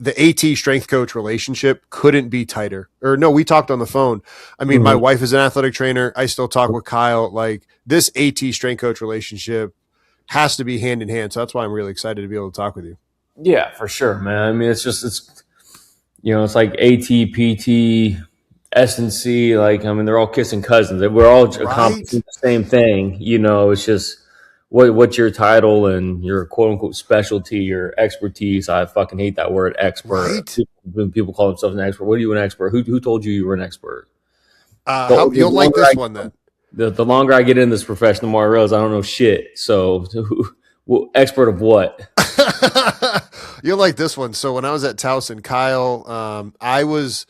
the AT strength coach relationship couldn't be tighter. Or no, we talked on the phone. I mean, my wife is an athletic trainer. I still talk with Kyle. Like, this AT strength coach relationship has to be hand in hand. So that's why I'm really excited to be able to talk with you. Yeah, for sure, man. I mean, it's it's like AT, PT, S&C. Like, I mean, they're all kissing cousins. We're all accomplishing the same thing. It's just what's your title and your quote unquote specialty, your expertise. I fucking hate that word, expert. Right? When people call themselves an expert, what are you an expert? Who told you were an expert? You'll like this one then. The longer I get in this profession, the more I realize I don't know shit. So, expert of what? You'll like this one. So when I was at Towson, Kyle, I was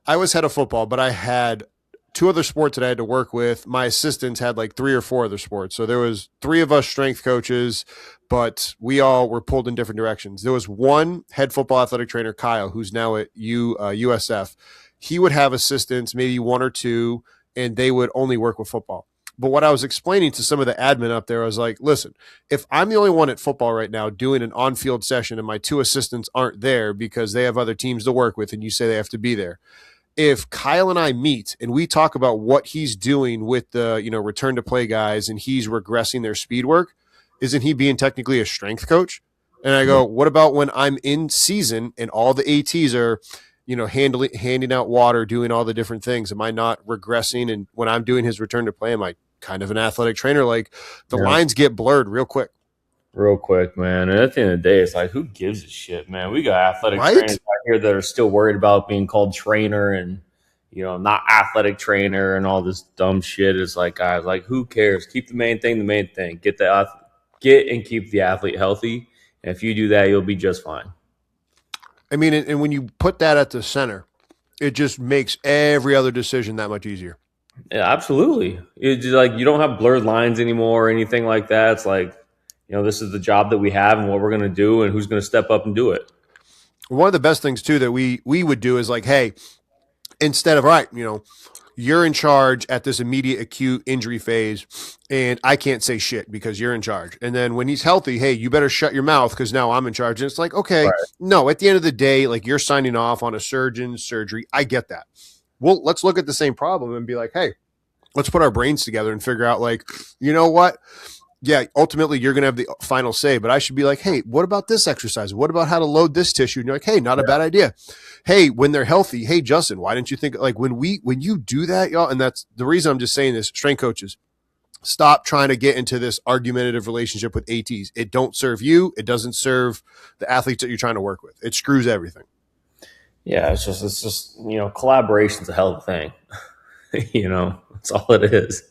head of football, but I had two other sports that I had to work with. My assistants had like 3 or 4 other sports. So there was 3 of us strength coaches, but we all were pulled in different directions. There was one head football athletic trainer, Kyle, who's now at USF. He would have assistants, maybe 1 or 2, and they would only work with football. But what I was explaining to some of the admin up there, I was like, listen, if I'm the only one at football right now doing an on-field session and my 2 assistants aren't there because they have other teams to work with and you say they have to be there, if Kyle and I meet and we talk about what he's doing with the, return to play guys and he's regressing their speed work, isn't he being technically a strength coach? And I go, what about when I'm in season and all the ATs are, handing out water, doing all the different things? Am I not regressing? And when I'm doing his return to play, am I kind of an athletic trainer? Like, the lines get blurred real quick. Real quick, man. And at the end of the day, it's like, who gives a shit, man? We got athletic trainers out here that are still worried about being called trainer and, not athletic trainer and all this dumb shit. It's like, guys, like, who cares? Keep the main thing the main thing. Get and keep the athlete healthy. And if you do that, you'll be just fine. I mean, and when you put that at the center, it just makes every other decision that much easier. Yeah, absolutely. It's like, you don't have blurred lines anymore or anything like that. It's like, this is the job that we have and what we're going to do and who's going to step up and do it. One of the best things, too, that we would do is like, hey, instead of, all right, you're in charge at this immediate acute injury phase and I can't say shit because you're in charge. And then when he's healthy, hey, you better shut your mouth because now I'm in charge. And it's like, okay, no, at the end of the day, like, you're signing off on a surgeon's surgery. I get that. Well, let's look at the same problem and be like, hey, let's put our brains together and figure out, like, you know what? Yeah, ultimately you're going to have the final say, but I should be like, hey, what about this exercise? What about how to load this tissue? And you're like, hey, not a bad idea. Hey, when they're healthy, hey, Justin, why didn't you think, like, when you do that, y'all, and that's the reason I'm just saying this, strength coaches, stop trying to get into this argumentative relationship with ATs. It don't serve you. It doesn't serve the athletes that you're trying to work with. It screws everything. Yeah, it's just collaboration's a hell of a thing. That's all it is.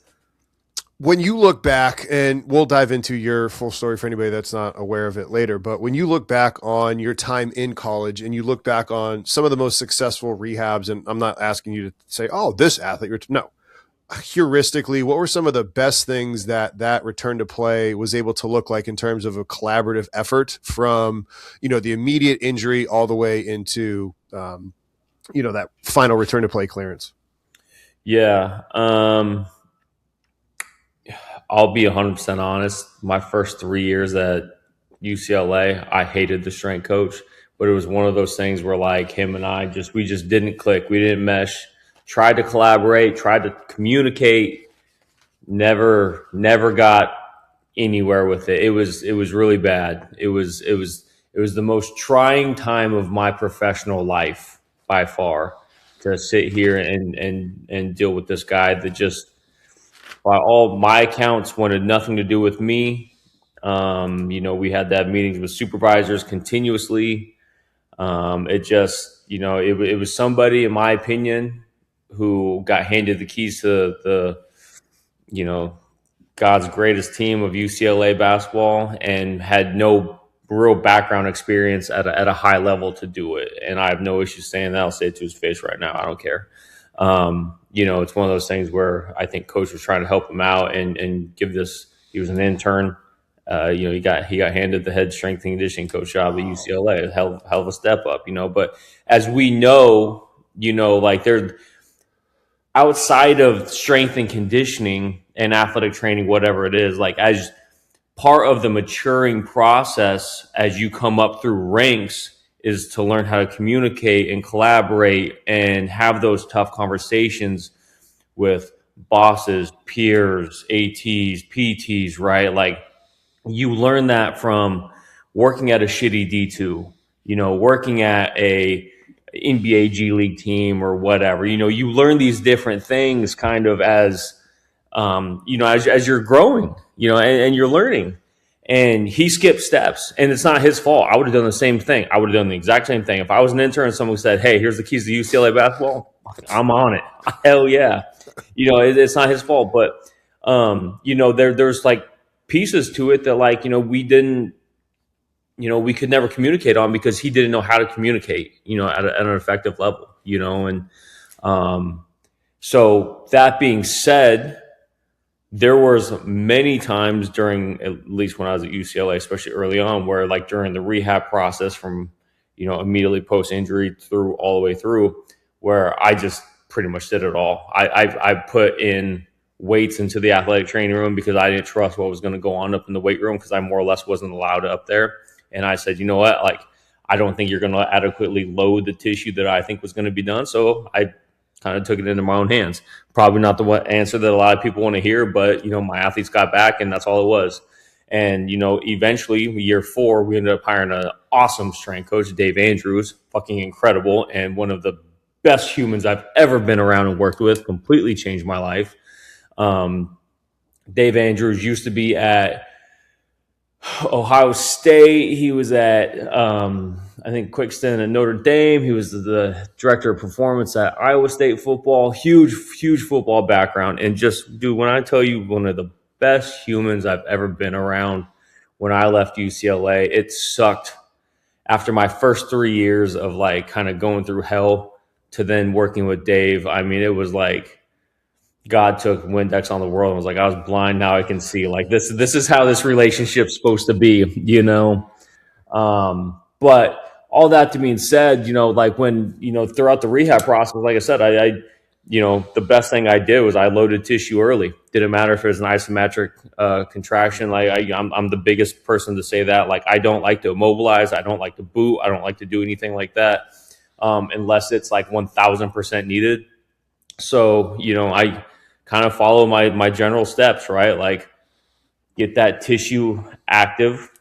When you look back, and we'll dive into your full story for anybody that's not aware of it later, but when you look back on your time in college and you look back on some of the most successful rehabs, and I'm not asking you to say, oh, this athlete, no, heuristically, what were some of the best things that return to play was able to look like in terms of a collaborative effort from, the immediate injury all the way into, that final return to play clearance? Yeah. I'll be 100% honest. My first 3 years at UCLA, I hated the strength coach, but it was one of those things where, like, him and I we just didn't click. We didn't mesh. Tried to collaborate, tried to communicate, never got anywhere with it. It was really bad. It was the most trying time of my professional life by far, to sit here and deal with this guy that just, by all my accounts, wanted nothing to do with me. We had to have meetings with supervisors continuously. It was somebody, in my opinion, who got handed the keys to the, God's greatest team of UCLA basketball and had no real background experience at a high level to do it. And I have no issue saying that. I'll say it to his face right now. I don't care. It's one of those things where I think coach was trying to help him out and give this. He was an intern. He got handed the head strength and conditioning coach job at UCLA. Hell of a step up, But as we know, like, they're outside of strength and conditioning and athletic training, whatever it is, like, as part of the maturing process, as you come up through ranks, is to learn how to communicate and collaborate and have those tough conversations with bosses, peers, ATs, PTs, right? Like you learn that from working at a shitty D2, working at a NBA G League team or whatever. You learn these different things kind of as you're growing, and you're learning. And he skipped steps, and it's not his fault. I would have done the same thing. I would have done the exact same thing. If I was an intern and someone said, "Hey, here's the keys to UCLA basketball," I'm on it. Hell yeah. It's not his fault. But, there's like pieces to it that like, we didn't, we could never communicate on because he didn't know how to communicate, at an effective level, and so that being said, there was many times during, at least when I was at UCLA, especially early on, where like during the rehab process from, immediately post injury through all the way through, where I just pretty much did it all. I put in weights into the athletic training room because I didn't trust what was going to go on up in the weight room because I more or less wasn't allowed up there. And I said, you know what, like, I don't think you're going to adequately load the tissue that I think was going to be done. So I kind of took it into my own hands. Probably not the answer that a lot of people want to hear, but, my athletes got back and that's all it was. And, eventually year 4, we ended up hiring an awesome strength coach, Dave Andrews, fucking incredible. And one of the best humans I've ever been around and worked with, completely changed my life. Dave Andrews used to be at Ohio State. He was at, I think, Quickston at Notre Dame. He was the director of performance at Iowa State football. Huge, huge football background. And just, dude, when I tell you one of the best humans I've ever been around, when I left UCLA, it sucked after my first 3 years of like kind of going through hell to then working with Dave. I mean, it was like God took Windex on the world and was like, I was blind, now I can see. Like this is how this relationship's supposed to be, But all that to being said, like when, throughout the rehab process, like I said, I the best thing I did was I loaded tissue early. Didn't matter if it was an isometric contraction. Like I'm the biggest person to say that. Like I don't like to immobilize. I don't like to boot. I don't like to do anything like that unless it's like 1,000% needed. So, I kind of follow my general steps, right? Like get that tissue active,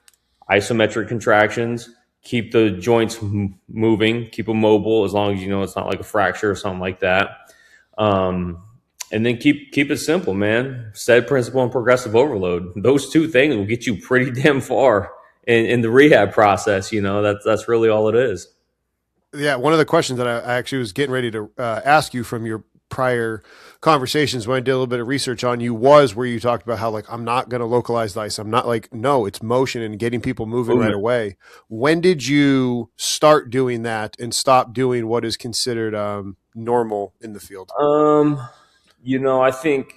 isometric contractions, keep the joints moving, keep them mobile as long as it's not like a fracture or something like that. And then keep it simple, man. Set principle and progressive overload. Those two things will get you pretty damn far in the rehab process. That's really all it is. Yeah, one of the questions that I actually was getting ready to ask you from your prior conversations when I did a little bit of research on you was where you talked about how like I'm not going to localize the ice. I'm not like, no, it's motion and getting people moving right away. When did you start doing that and stop doing what is considered normal in the field? I think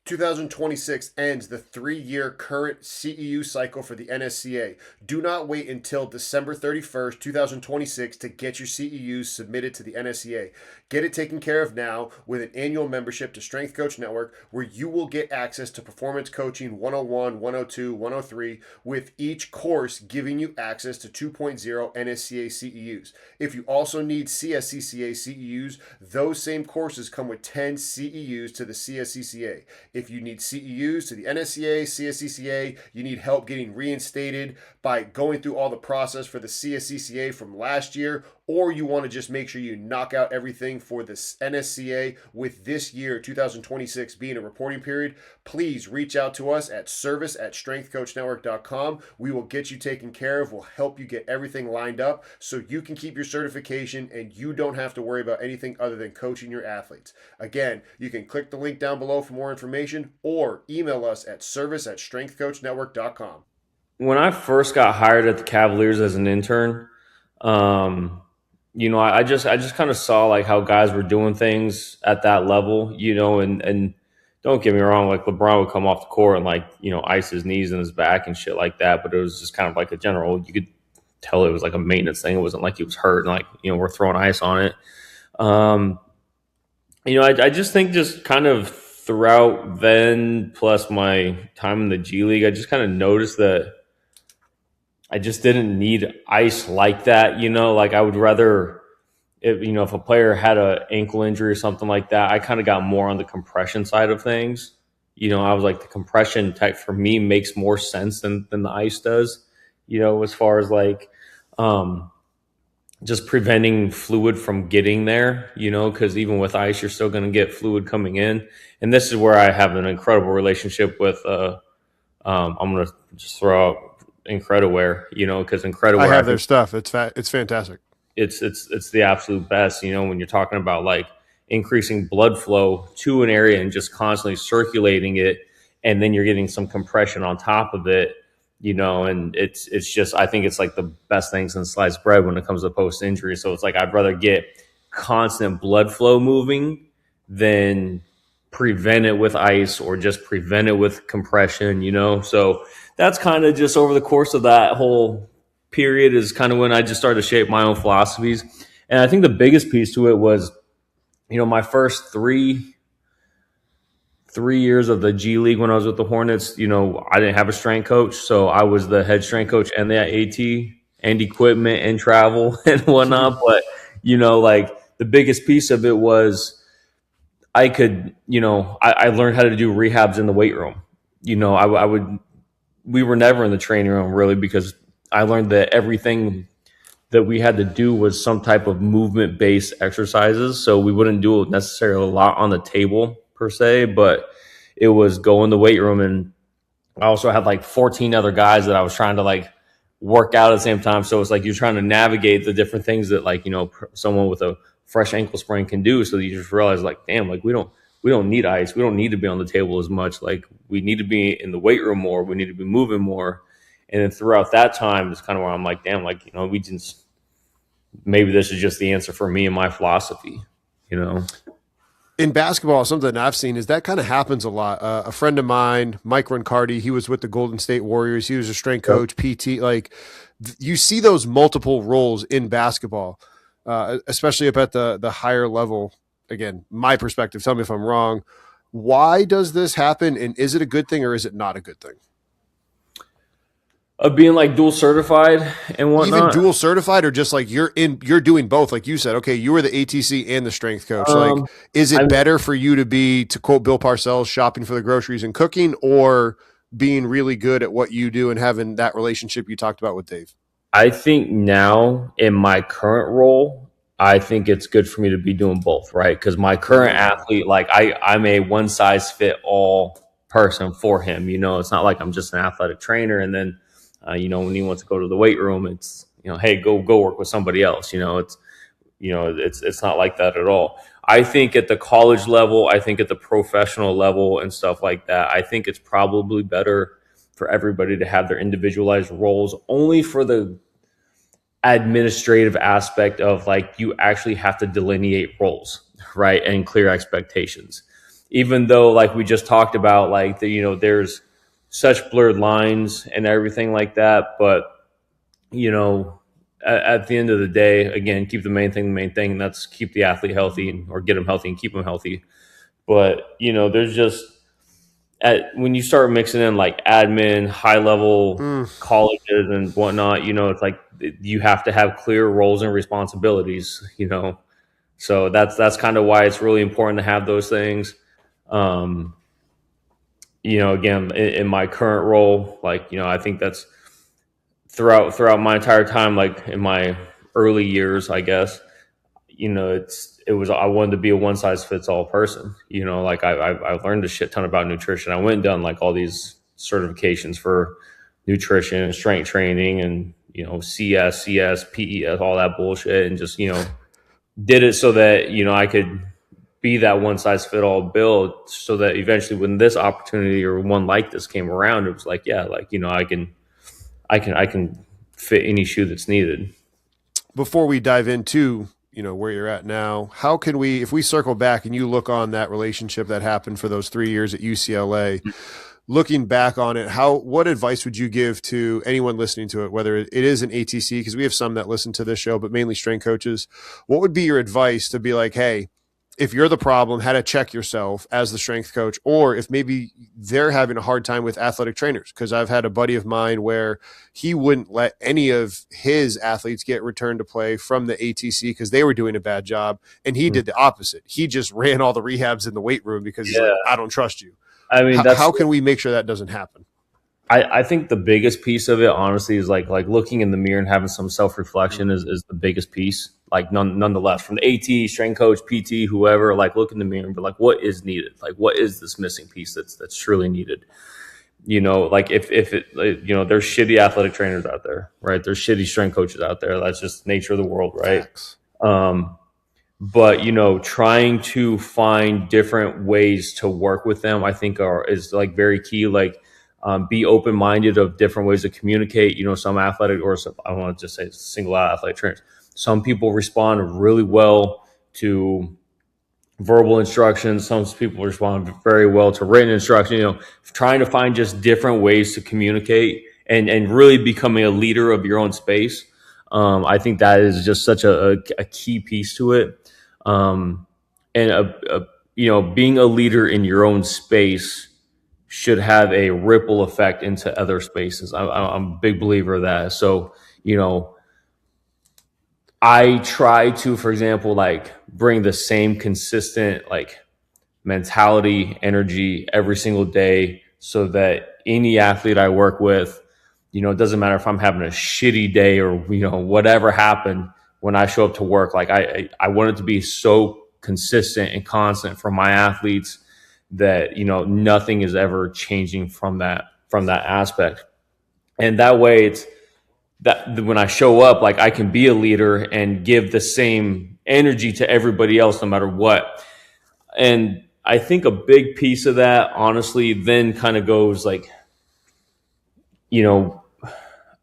2026 ends the 3-year current CEU cycle for the NSCA. Do not wait until December 31st, 2026 to get your CEUs submitted to the NSCA. Get it taken care of now with an annual membership to Strength Coach Network where you will get access to Performance Coaching 101, 102, 103 with each course giving you access to 2.0 NSCA CEUs. If you also need CSCCA CEUs, those same courses come with 10 CEUs to the CSCCA. If you need CEUs to the NSCA, CSCCA, you need help getting reinstated by going through all the process for the CSCCA from last year, or you want to just make sure you knock out everything for the NSCA with this year, 2026, being a reporting period, please reach out to us at service@strengthcoachnetwork.com. We will get you taken care of. We'll help you get everything lined up so you can keep your certification and you don't have to worry about anything other than coaching your athletes. Again, you can click the link down below for more information or email us at service@strengthcoachnetwork.com. When I first got hired at the Cavaliers as an intern, I just kind of saw like how guys were doing things at that level, and don't get me wrong, like LeBron would come off the court and like, ice his knees and his back and shit like that. But it was just kind of like a general, you could tell it was like a maintenance thing. It wasn't like he was hurt and like, we're throwing ice on it. I just think just kind of throughout then, plus my time in the G League, I just kind of noticed that I just didn't need ice like that. Like I would rather, if a player had an ankle injury or something like that, I kind of got more on the compression side of things. I was like, the compression type for me makes more sense than the ice does, as far as like, um, just preventing fluid from getting there, because even with ice, you're still going to get fluid coming in. And this is where I have an incredible relationship with, I'm going to just throw out Incrediwear, because I Incrediwear, I have their think stuff. It's fantastic. it's the absolute best, when you're talking about like increasing blood flow to an area and just constantly circulating it, and then you're getting some compression on top of it, and it's just, I think it's like the best thing since sliced bread when it comes to post injury. So it's like I'd rather get constant blood flow moving than prevent it with ice or just prevent it with compression, so that's kind of just over the course of that whole period is kind of when I just started to shape my own philosophies. And I think the biggest piece to it was, my first three years of the G League when I was with the Hornets, I didn't have a strength coach. So I was the head strength coach and the AT and equipment and travel and whatnot. But, like the biggest piece of it was I could, I learned how to do rehabs in the weight room. I would, we were never in the training room really, because I learned that everything that we had to do was some type of movement based exercises. So we wouldn't do necessarily a lot on the table per se, but it was go in the weight room. And I also had like 14 other guys that I was trying to like work out at the same time. So it's like you're trying to navigate the different things that like, someone with a fresh ankle sprain can do. So you just realize like, damn, like we don't need ice. We don't need to be on the table as much. Like we need to be in the weight room more. We need to be moving more. And then throughout that time, it's kind of where I'm like, damn, like, we just, maybe this is just the answer for me and my philosophy. In basketball, something I've seen is that kind of happens a lot. A friend of mine, Mike Rincardi, he was with the Golden State Warriors. He was a strength coach, PT. Like you see those multiple roles in basketball, especially up at the higher level. Again, my perspective. Tell me if I'm wrong. Why does this happen, and is it a good thing or is it not a good thing? Of being like dual certified and Even whatnot. dual certified, or just like you're doing both, like you said, okay, you were the ATC and the strength coach. Like, is I it better for you to be, to quote Bill Parcells, shopping for the groceries and cooking, or being really good at what you do and having that relationship you talked about with Dave? I think now in my current role, I think it's good for me to be doing both, right? Because my current athlete, like I'm a one size fit all person for him. It's not like I'm just an athletic trainer, and then when he wants to go to the weight room, it's hey, go work with somebody else. It's not like that at all. I think at the college level, I think at the professional level and stuff like that, I think it's probably better for everybody to have their individualized roles, only for the administrative aspect of like you actually have to delineate roles, right, and clear expectations. Even though like we just talked about like there's such blurred lines and everything like that, but at the end of the day, again, keep the main thing, and that's keep the athlete healthy or get them healthy and keep them healthy. But there's just when you start mixing in like admin, high level colleges and whatnot, it's like you have to have clear roles and responsibilities. So that's kind of why it's really important to have those things. Um, again, in my current role, like, I think that's throughout my entire time, like in my early years, I guess, I wanted to be a one size fits all person. Like I learned a shit ton about nutrition. I went and done like all these certifications for nutrition and strength training and CS, PES, all that bullshit, and just did it so that I could be that one size fit all build, so that eventually when this opportunity or one like this came around, it was like, yeah, like I can fit any shoe that's needed. Before we dive into where you're at now, how can we, if we circle back and you look on that relationship that happened for those 3 years at UCLA, looking back on it, what advice would you give to anyone listening to it, whether it is an ATC, because we have some that listen to this show, but mainly strength coaches? What would be your advice to be like, hey, if you're the problem, how to check yourself as the strength coach, or if maybe they're having a hard time with athletic trainers. Because I've had a buddy of mine where he wouldn't let any of his athletes get returned to play from the ATC because they were doing a bad job. And he did the opposite. He just ran all the rehabs in the weight room because he's Yeah. like, I don't trust you. I mean, How can we make sure that doesn't happen? I think the biggest piece of it, honestly, is like looking in the mirror and having some self reflection is the biggest piece. Like nonetheless, from the AT, strength coach, PT, whoever, like look in the mirror and be like, what is needed? Like, what is this missing piece that's truly needed? You know, like if it, you know, there's shitty athletic trainers out there, right? There's shitty strength coaches out there. That's just nature of the world, right? Facts. But you know, trying to find different ways to work with them, I think is like very key. Like, be open minded of different ways to communicate. You know, some athletic, or some, I don't want to just say single out athletic trainers. Some people respond really well to verbal instructions. Some people respond very well to written instruction. You know, trying to find just different ways to communicate and really becoming a leader of your own space. I think that is just such a key piece to it. And you know, being a leader in your own space should have a ripple effect into other spaces. I'm a big believer of that. So, you know, I try to, for example, like bring the same consistent like mentality, energy every single day so that any athlete I work with, you know, it doesn't matter if I'm having a shitty day or, you know, whatever happened when I show up to work. Like I want it to be so consistent and constant for my athletes that, you know, nothing is ever changing from that aspect. And that way it's that when I show up, like I can be a leader and give the same energy to everybody else, no matter what. And I think a big piece of that, honestly, then kind of goes like, you know,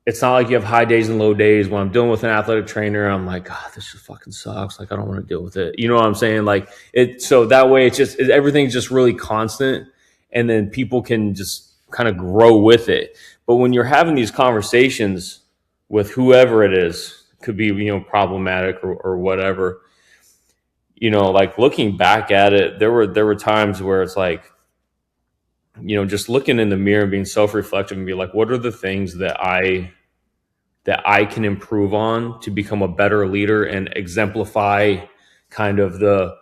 it's not like you have high days and low days. When I'm dealing with an athletic trainer, I'm like, God, this just fucking sucks. Like, I don't want to deal with it. You know what I'm saying? Like it. So that way it's just, everything's just really constant. And then people can just kind of grow with it. But when you're having these conversations with whoever it is, could be, you know, problematic or whatever, you know, like looking back at it, there were times where it's like, you know, just looking in the mirror and being self-reflective and be like, what are the things that I can improve on to become a better leader and exemplify kind of the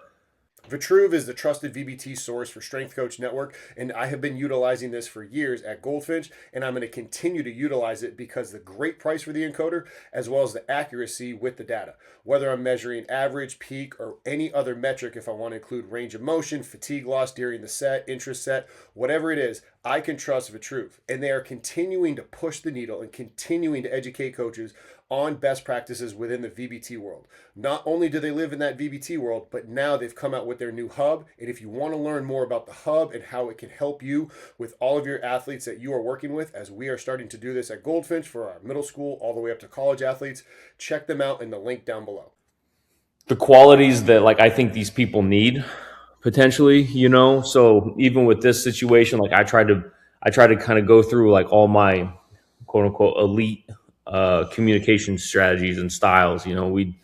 Vitruve is the trusted VBT source for Strength Coach Network, and I have been utilizing this for years at Goldfinch, and I'm going to continue to utilize it because the great price for the encoder, as well as the accuracy with the data. Whether I'm measuring average, peak, or any other metric, if I want to include range of motion, fatigue loss during the set, intra-set, whatever it is, I can trust Vitruve. And they are continuing to push the needle and continuing to educate coaches on best practices within the VBT world. Not only do they live in that VBT world, but now they've come out with their new hub. And if you want to learn more about the hub and how it can help you with all of your athletes that you are working with, as we are starting to do this at Goldfinch for our middle school all the way up to college athletes, check them out in the link down below. the qualities that like I think these people need potentially, you know. So even with this situation, like I tried to kind of go through like all my quote unquote elite communication strategies and styles. You know, we'd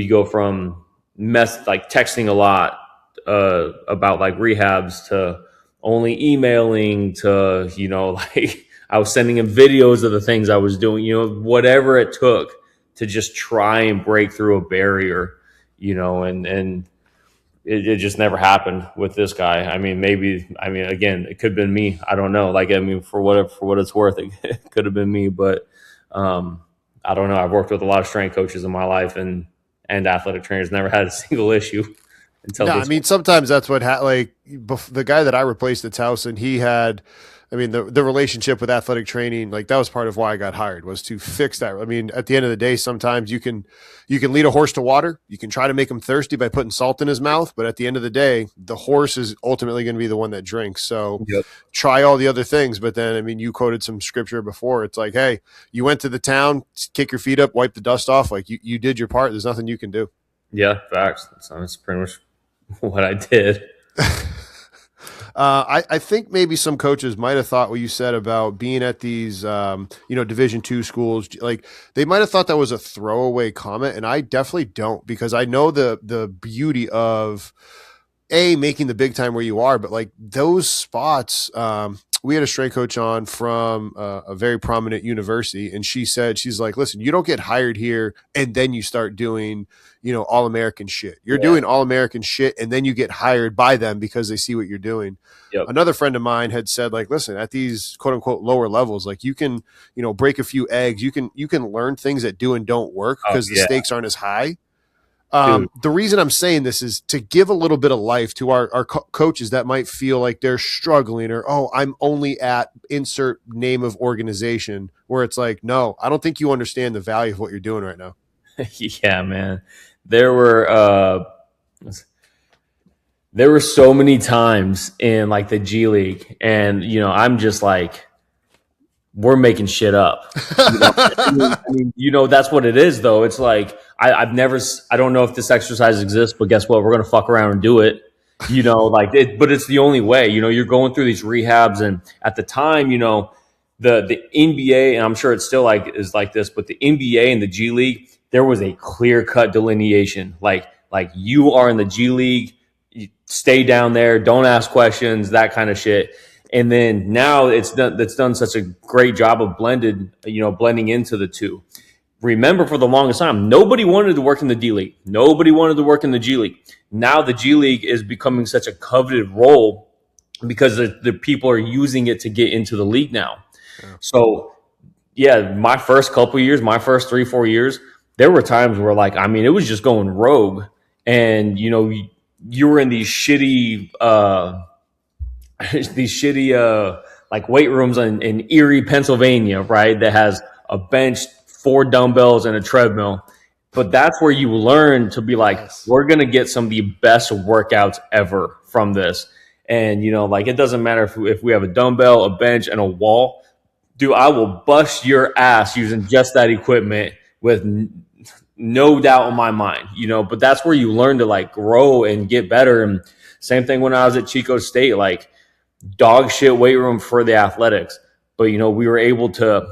go from like texting a lot about like rehabs to only emailing to, you know, like I was sending him videos of the things I was doing, you know, whatever it took to just try and break through a barrier, you know, and it just never happened with this guy. I mean, again, it could have been me. I don't know. Like, I mean, for what it's worth, it could have been me, but I don't know. I've worked with a lot of strength coaches in my life and athletic trainers, never had a single issue until No, this I mean, sometimes that's what the guy that I replaced at Towson, he had, I mean, the relationship with athletic training, like that was part of why I got hired, was to fix that. I mean, at the end of the day, sometimes you can lead a horse to water. You can try to make him thirsty by putting salt in his mouth, but at the end of the day, the horse is ultimately going to be the one that drinks. So Yep. try all the other things. But then, I mean, you quoted some scripture before. It's like, hey, you went to the town, kick your feet up, wipe the dust off. Like you did your part. There's nothing you can do. Yeah, facts. That's pretty much what I did. I think maybe some coaches might have thought what you said about being at these, Division II schools. Like they might have thought that was a throwaway comment, and I definitely don't because I know the beauty of making the big time where you are, but like those spots. We had a strength coach on from a very prominent university, and she's like, listen, you don't get hired here and then you start doing, all American shit. You're Yeah. doing all American shit, and then you get hired by them because they see what you're doing. Yep. Another friend of mine had said, like, listen, at these quote unquote lower levels, like you can, break a few eggs. You can learn things that do and don't work Oh because the yeah, stakes aren't as high. dude. The reason I'm saying this is to give a little bit of life to our coaches that might feel like they're struggling or, oh, I'm only at insert name of organization, where it's like, no, I don't think you understand the value of what you're doing right now. Yeah, man. There were there were so many times in like the G League, and I'm just like, we're making shit up. That's what it is, though. It's like I don't know if this exercise exists, but guess what? We're gonna fuck around and do it. But it's the only way. You're going through these rehabs, and at the time, the NBA, and I'm sure it's still is like this, but the NBA and the G League, there was a clear cut delineation. Like you are in the G League, you stay down there, don't ask questions, that kind of shit. And then now it's done such a great job of blending into the two. Remember, for the longest time, nobody wanted to work in the D League. Nobody wanted to work in the G League. Now the G League is becoming such a coveted role because the people are using it to get into the league now. Yeah. So, yeah, my first couple years, my first 3-4 years, there were times where, it was just going rogue. And, you were in these shitty like weight rooms in Erie, Pennsylvania, right? That has a bench, 4 dumbbells, and a treadmill. But that's where you learn to be like, Yes. we're gonna get some of the best workouts ever from this. And it doesn't matter if we have a dumbbell, a bench, and a wall. Dude, I will bust your ass using just that equipment with no doubt in my mind. But that's where you learn to grow and get better. And same thing when I was at Chico State, dog shit weight room for the athletics, but we were able to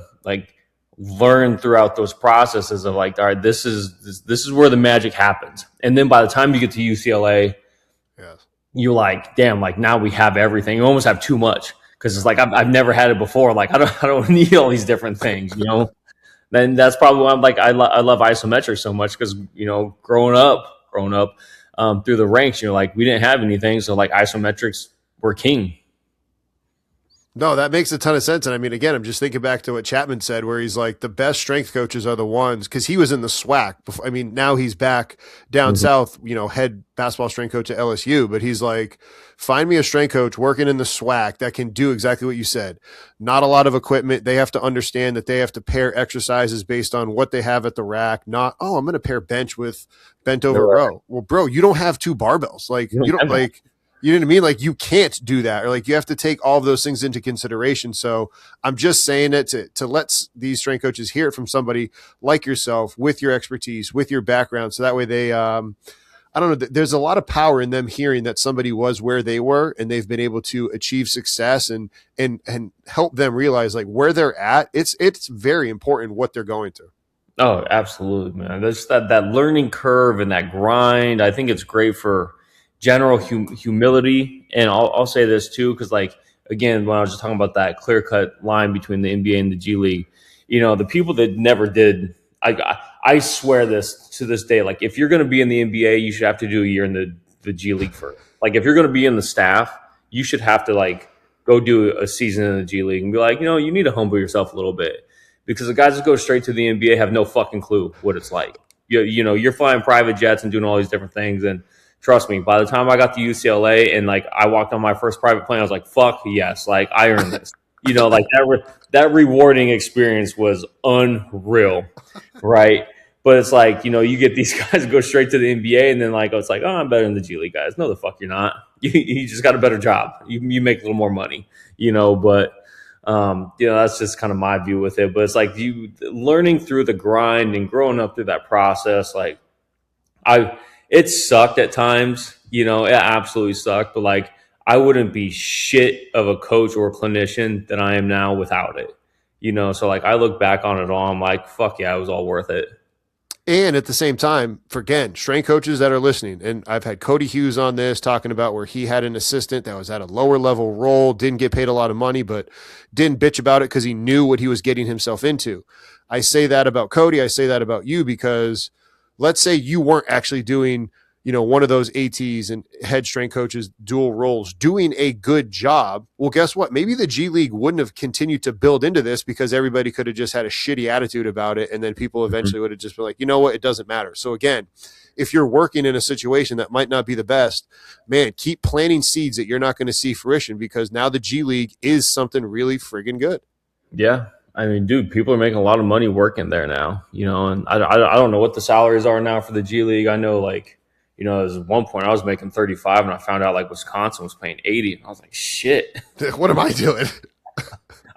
learn throughout those processes of all right, this is where the magic happens. And then by the time you get to UCLA, Yes. you're like, damn, now we have everything. You almost have too much because it's like I've never had it before. I don't need all these different things. Then that's probably why I'm I love isometrics so much because growing up through the ranks, we didn't have anything, so isometrics were king. No, that makes a ton of sense. And I mean, again, I'm just thinking back to what Chapman said, where he's like, the best strength coaches are the ones, because he was in the SWAC. Before, I mean, now he's back down south, head basketball strength coach at LSU. But he's like, find me a strength coach working in the SWAC that can do exactly what you said. Not a lot of equipment. They have to understand that they have to pair exercises based on what they have at the rack. Not, oh, I'm going to pair bench with bent over row. Well, bro, you don't have 2 barbells. You don't like. You know what I mean? You can't do that, or you have to take all of those things into consideration. So I'm just saying it to let these strength coaches hear it from somebody like yourself with your expertise, with your background. So that way they, I don't know, there's a lot of power in them hearing that somebody was where they were and they've been able to achieve success and help them realize where they're at. It's very important what they're going through. Oh, absolutely, man. There's that learning curve and that grind. I think it's great for general humility. And I'll say this too, because again, when I was just talking about that clear cut line between the NBA and the G League, the people that never did, I swear this to this day, if you're going to be in the NBA, you should have to do a year in the G League first. If you're going to be in the staff, you should have to go do a season in the G League and be you need to humble yourself a little bit, because the guys that go straight to the NBA have no fucking clue what it's like. You're flying private jets and doing all these different things. And trust me, by the time I got to UCLA and I walked on my first private plane, I was like, fuck yes, I earned this. That rewarding experience was unreal, right? But it's you get these guys go straight to the NBA and then it's oh, I'm better than the G League guys. No, the fuck you're not. You just got a better job. You make a little more money, but that's just kind of my view with it. But it's you learning through the grind and growing up through that process. It sucked at times, it absolutely sucked. But I wouldn't be shit of a coach or clinician than I am now without it. So like I look back on it all, I'm like, fuck yeah, it was all worth it. And at the same time, for again, strength coaches that are listening, and I've had Cody Hughes on this talking about where he had an assistant that was at a lower level role, didn't get paid a lot of money, but didn't bitch about it because he knew what he was getting himself into. I say that about Cody. I say that about you because let's say you weren't actually doing, one of those ATs and head strength coaches dual roles, doing a good job. Well, guess what? Maybe the G League wouldn't have continued to build into this because everybody could have just had a shitty attitude about it. And then people eventually would have just been like, you know what? It doesn't matter. So again, if you're working in a situation that might not be the best, man, keep planting seeds that you're not going to see fruition because now the G League is something really friggin' good. Yeah. I mean, dude, people are making a lot of money working there now, and I don't know what the salaries are now for the G League. I know, like, there's one point I was making 35 and I found out like Wisconsin was paying 80. And I was like, shit. What am I doing?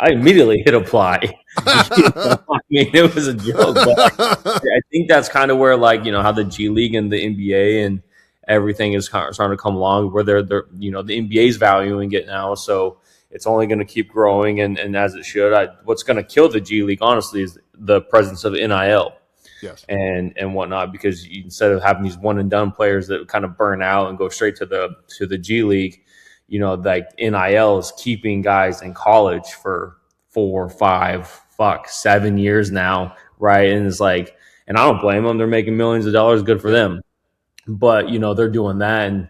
I immediately hit apply. I mean, it was a joke, but like, I think that's kind of where, like, how the G League and the NBA and everything is kind of starting to come along, where they're the NBA is valuing it now, so it's only going to keep growing, and as it should. What's going to kill the G League, honestly, is the presence of NIL. Yes. And whatnot, because instead of having these one and done players that kind of burn out and go straight to the G League, like NIL is keeping guys in college for 4, 5, 7 years now, right? And it's like, and I don't blame them. They're making millions of dollars. Good for them. But they're doing that, and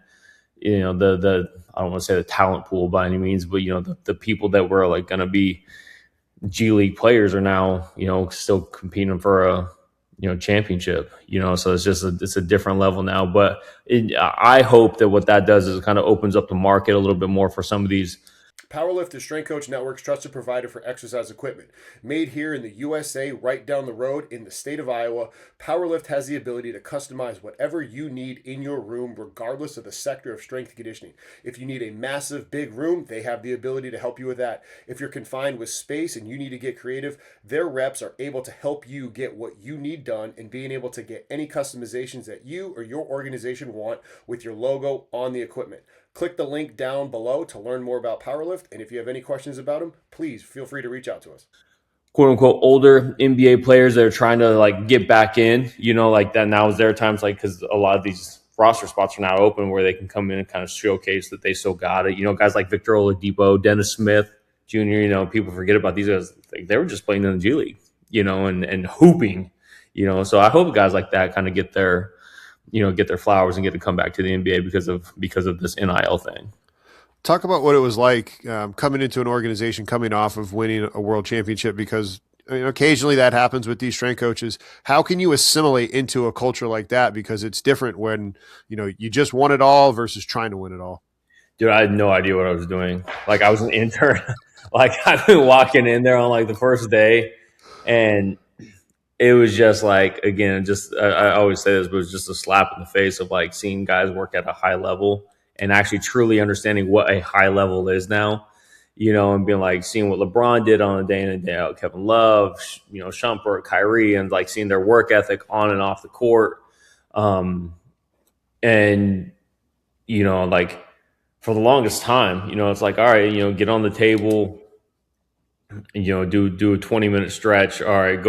the I don't want to say the talent pool by any means, but the people that were like going to be G League players are now still competing for a championship, so it's a different level now. But I hope that what that does is it kind of opens up the market a little bit more for some of these. Powerlift is Strength Coach Network's trusted provider for exercise equipment. Made here in the USA, right down the road in the state of Iowa, Powerlift has the ability to customize whatever you need in your room, regardless of the sector of strength and conditioning. If you need a massive, big room, they have the ability to help you with that. If you're confined with space and you need to get creative, their reps are able to help you get what you need done and being able to get any customizations that you or your organization want with your logo on the equipment. Click the link down below to learn more about Powerlift. And if you have any questions about them, please feel free to reach out to us. Quote unquote older NBA players that are trying to like get back in, like that now is their times, like, because a lot of these roster spots are now open where they can come in and kind of showcase that they still got it. Guys like Victor Oladipo, Dennis Smith Jr., people forget about these guys. Like, they were just playing in the G League, and hooping, so I hope guys like that kind of get their flowers and get to come back to the NBA because of this NIL thing. Talk about what it was like coming into an organization, coming off of winning a world championship, because occasionally that happens with these strength coaches. How can you assimilate into a culture like that? Because it's different when, you just won it all versus trying to win it all. Dude, I had no idea what I was doing. Like, I was an intern. Like, I've been walking in there on like the first day, and it was just like, again, I always say this, but it was just a slap in the face of like seeing guys work at a high level and actually truly understanding what a high level is now, and being like seeing what LeBron did on a day in and day out, Kevin Love, Shumpert, Kyrie, and like seeing their work ethic on and off the court. And, like for the longest time, it's like, all right, get on the table, do a 20-minute stretch. All right,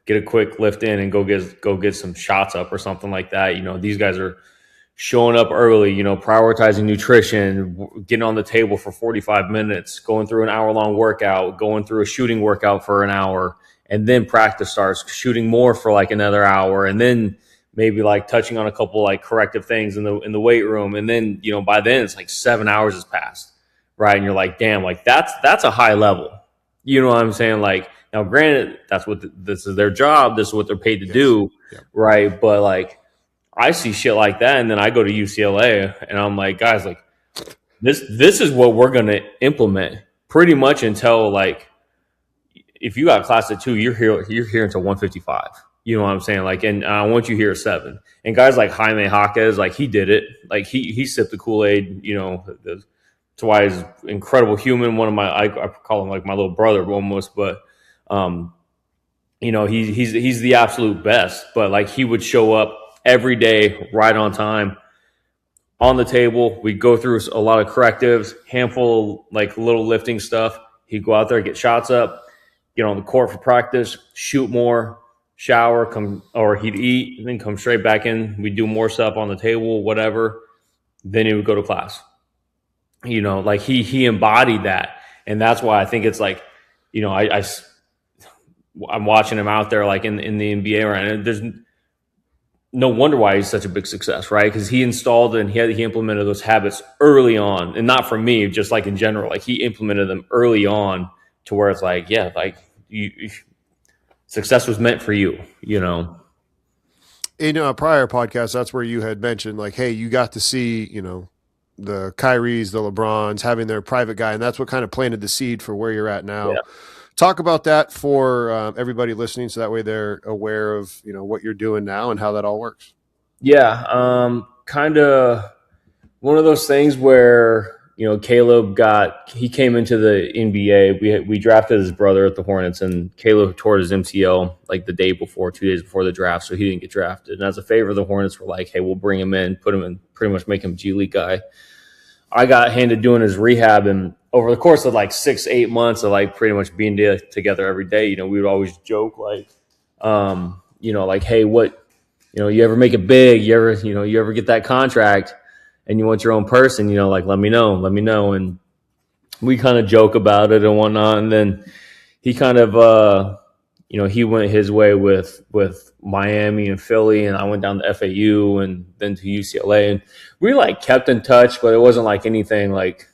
get a quick lift in and go get some shots up or something like that. These guys are showing up early, prioritizing nutrition, getting on the table for 45 minutes, going through an hour-long workout, going through a shooting workout for an hour, and then practice starts, shooting more for like another hour, and then maybe like touching on a couple like corrective things in the weight room, and then by then it's like 7 hours has passed, right? And you're like, damn, like that's a high level. You know what I'm saying? Like, now granted, this is their job, this is what they're paid to do, right? But like, I see shit like that, and then I go to UCLA, and I'm like, guys, like this is what we're gonna implement pretty much until like, if you got class at 2, you're here until 155. You know what I'm saying? Like, and I want you here at 7. And guys like Jaime Jaquez, like he did it, like he sipped the Kool-Aid. That's why he's an incredible human. One of my, I call him like my little brother almost, but he's the absolute best. But like, he would show up every day right on time, on the table. We go through a lot of correctives, handful of like little lifting stuff. He'd go out there, get shots up, get on the court for practice, shoot more, shower, come, or he'd eat and then come straight back in. We'd do more stuff on the table, whatever. Then he would go to class. Like he embodied that. And that's why I think it's like, I'm watching him out there like in the NBA right now. There's no wonder why he's such a big success, right? Because he installed and he implemented those habits early on, and not for me, just like in general. Like he implemented them early on to where it's like, yeah, like success was meant for you, In a prior podcast, that's where you had mentioned like, hey, you got to see, the Kyries, the LeBrons having their private guy, and that's what kind of planted the seed for where you're at now. Yeah. Talk about that for everybody listening, so that way they're aware of what you're doing now and how that all works. Yeah, kind of one of those things where Caleb he came into the NBA. We drafted his brother at the Hornets, and Caleb tore his MCL like the day before, 2 days before the draft, so he didn't get drafted. And as a favor, the Hornets were like, "Hey, we'll bring him in, put him in, pretty much make him G League guy." I got handed doing his rehab, and over the course of like 6-8 months of like pretty much being together every day, we would always joke like, like, hey, what, you ever make it big? You ever get that contract and you want your own person? Like let me know. And we kind of joke about it and whatnot. And then he kind of, he went his way with Miami and Philly, and I went down to FAU and then to UCLA, and we like kept in touch, but it wasn't like anything like,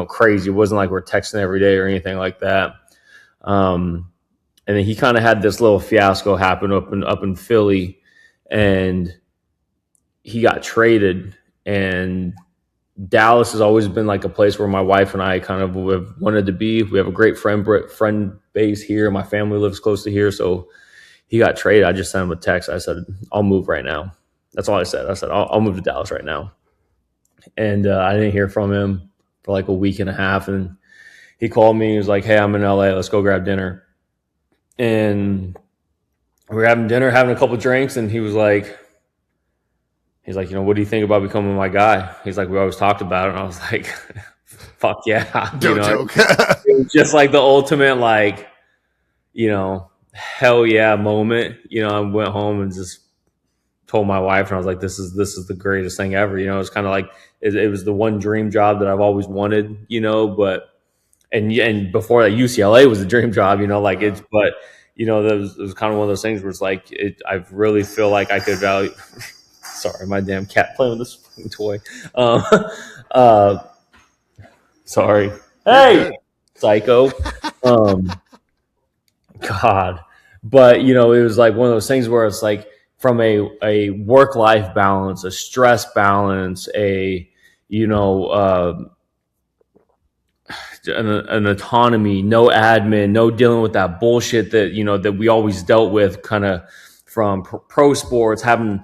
crazy. It wasn't like we're texting every day or anything like that. And then he kind of had this little fiasco happen up in Philly, and he got traded. And Dallas has always been like a place where my wife and I kind of have wanted to be. We have a great friend base here. My family lives close to here, so he got traded. I just sent him a text. I said, "I'll move right now." That's all I said. I said, "I'll move to Dallas right now." And I didn't hear from him for like a week and a half, and he called me. He was like, "Hey, I'm in LA. Let's go grab dinner." And we were having dinner, having a couple of drinks, and he was like, "What do you think about becoming my guy?" He's like, "We always talked about it." And I was like, "Fuck yeah." Don't joke. It was just like the ultimate, like, hell yeah moment. I went home and just told my wife, and I was like, this is the greatest thing ever. It's kind of like, it was the one dream job that I've always wanted, but, and before that UCLA was a dream job, like it's, but, it was kind of one of those things where it's like, I really feel like I could value, sorry, my damn cat playing with this fucking toy. Sorry. Hey, psycho. God. But, it was like one of those things where it's like from a work-life balance, a stress balance, an autonomy, no admin, no dealing with that bullshit that, that we always dealt with kind of from pro sports, having,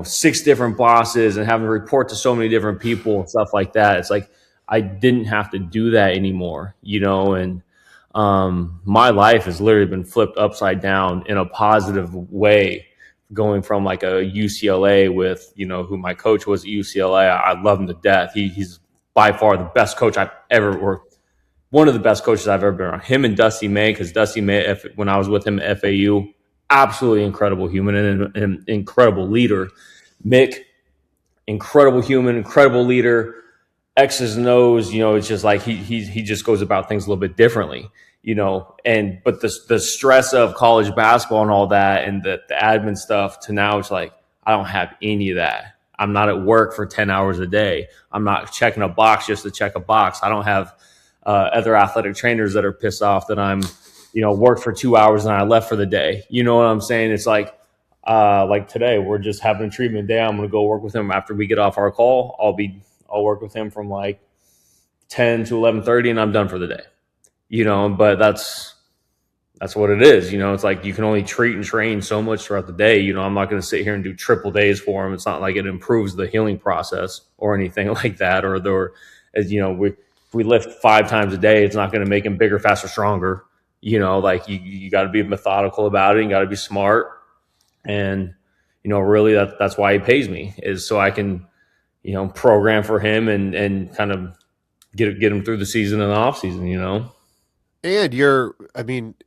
6 different bosses and having to report to so many different people and stuff like that. It's like, I didn't have to do that anymore, and my life has literally been flipped upside down in a positive way, going from like a UCLA with, who my coach was at UCLA. I love him to death. He's by far the best coach I've ever worked. One of the best coaches I've ever been around. Him and Dusty May, because Dusty May, when I was with him at FAU, absolutely incredible human and an incredible leader. Mick, incredible human, incredible leader. X's and O's, it's just like he just goes about things a little bit differently, but the stress of college basketball and all that and the admin stuff to now it's like, I don't have any of that. I'm not at work for 10 hours a day. I'm not checking a box just to check a box. I don't have other athletic trainers that are pissed off that I'm, worked for 2 hours and I left for the day. You know what I'm saying? It's like today, we're just having a treatment day. I'm going to go work with him after we get off our call. I'll work with him from like 10 to 11:30 and I'm done for the day, but that's what it is. It's like you can only treat and train so much throughout the day. I'm not going to sit here and do triple days for him. It's not like it improves the healing process or anything like that. As we lift 5 times a day, it's not going to make him bigger, faster, stronger. Like you got to be methodical about it. You got to be smart. And, really that's why he pays me, is so I can, program for him and kind of get him through the season and the off season. And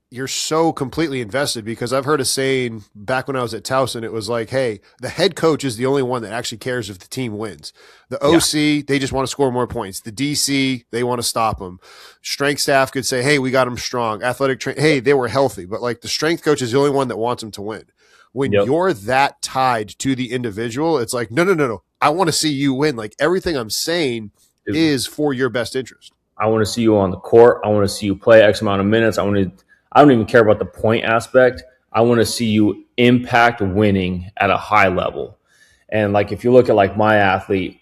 you're so completely invested because I've heard a saying back when I was at Towson, it was like, hey, the head coach is the only one that actually cares if the team wins. The Yeah. OC, they just want to score more points. The DC, they want to stop them. Strength staff could say, hey, we got them strong. Hey, they were healthy. But like the strength coach is the only one that wants them to win. When Yep. you're that tied to the individual, it's like, no, no, no, no. I want to see you win. Like everything I'm saying is for your best interest. I want to see you on the court. I want to see you play X amount of minutes. I don't even care about the point aspect. I want to see you impact winning at a high level. And like if you look at like my athlete,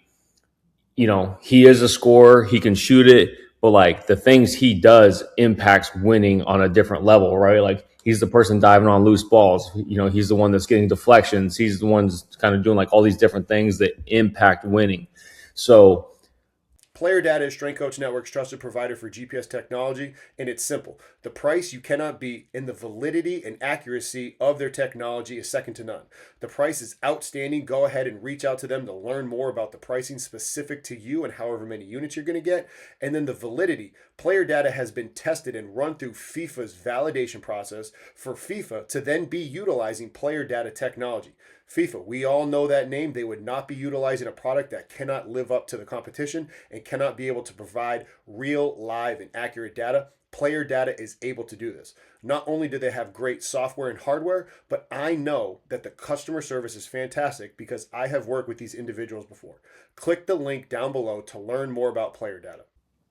he is a scorer, he can shoot it, but like the things he does impacts winning on a different level, right? Like he's the person diving on loose balls. He's the one that's getting deflections. He's the one that's kind of doing like all these different things that impact winning. So Player Data is Strength Coach Network's trusted provider for GPS technology, and it's simple. The price you cannot beat, and the validity and accuracy of their technology is second to none. The price is outstanding. Go ahead and reach out to them to learn more about the pricing specific to you and however many units you're going to get. And then the validity. Player Data has been tested and run through FIFA's validation process for FIFA to then be utilizing Player Data technology. FIFA, we all know that name. They would not be utilizing a product that cannot live up to the competition and cannot be able to provide real, live, and accurate data. Player Data is able to do this. Not only do they have great software and hardware, but I know that the customer service is fantastic because I have worked with these individuals before. Click the link down below to learn more about Player Data.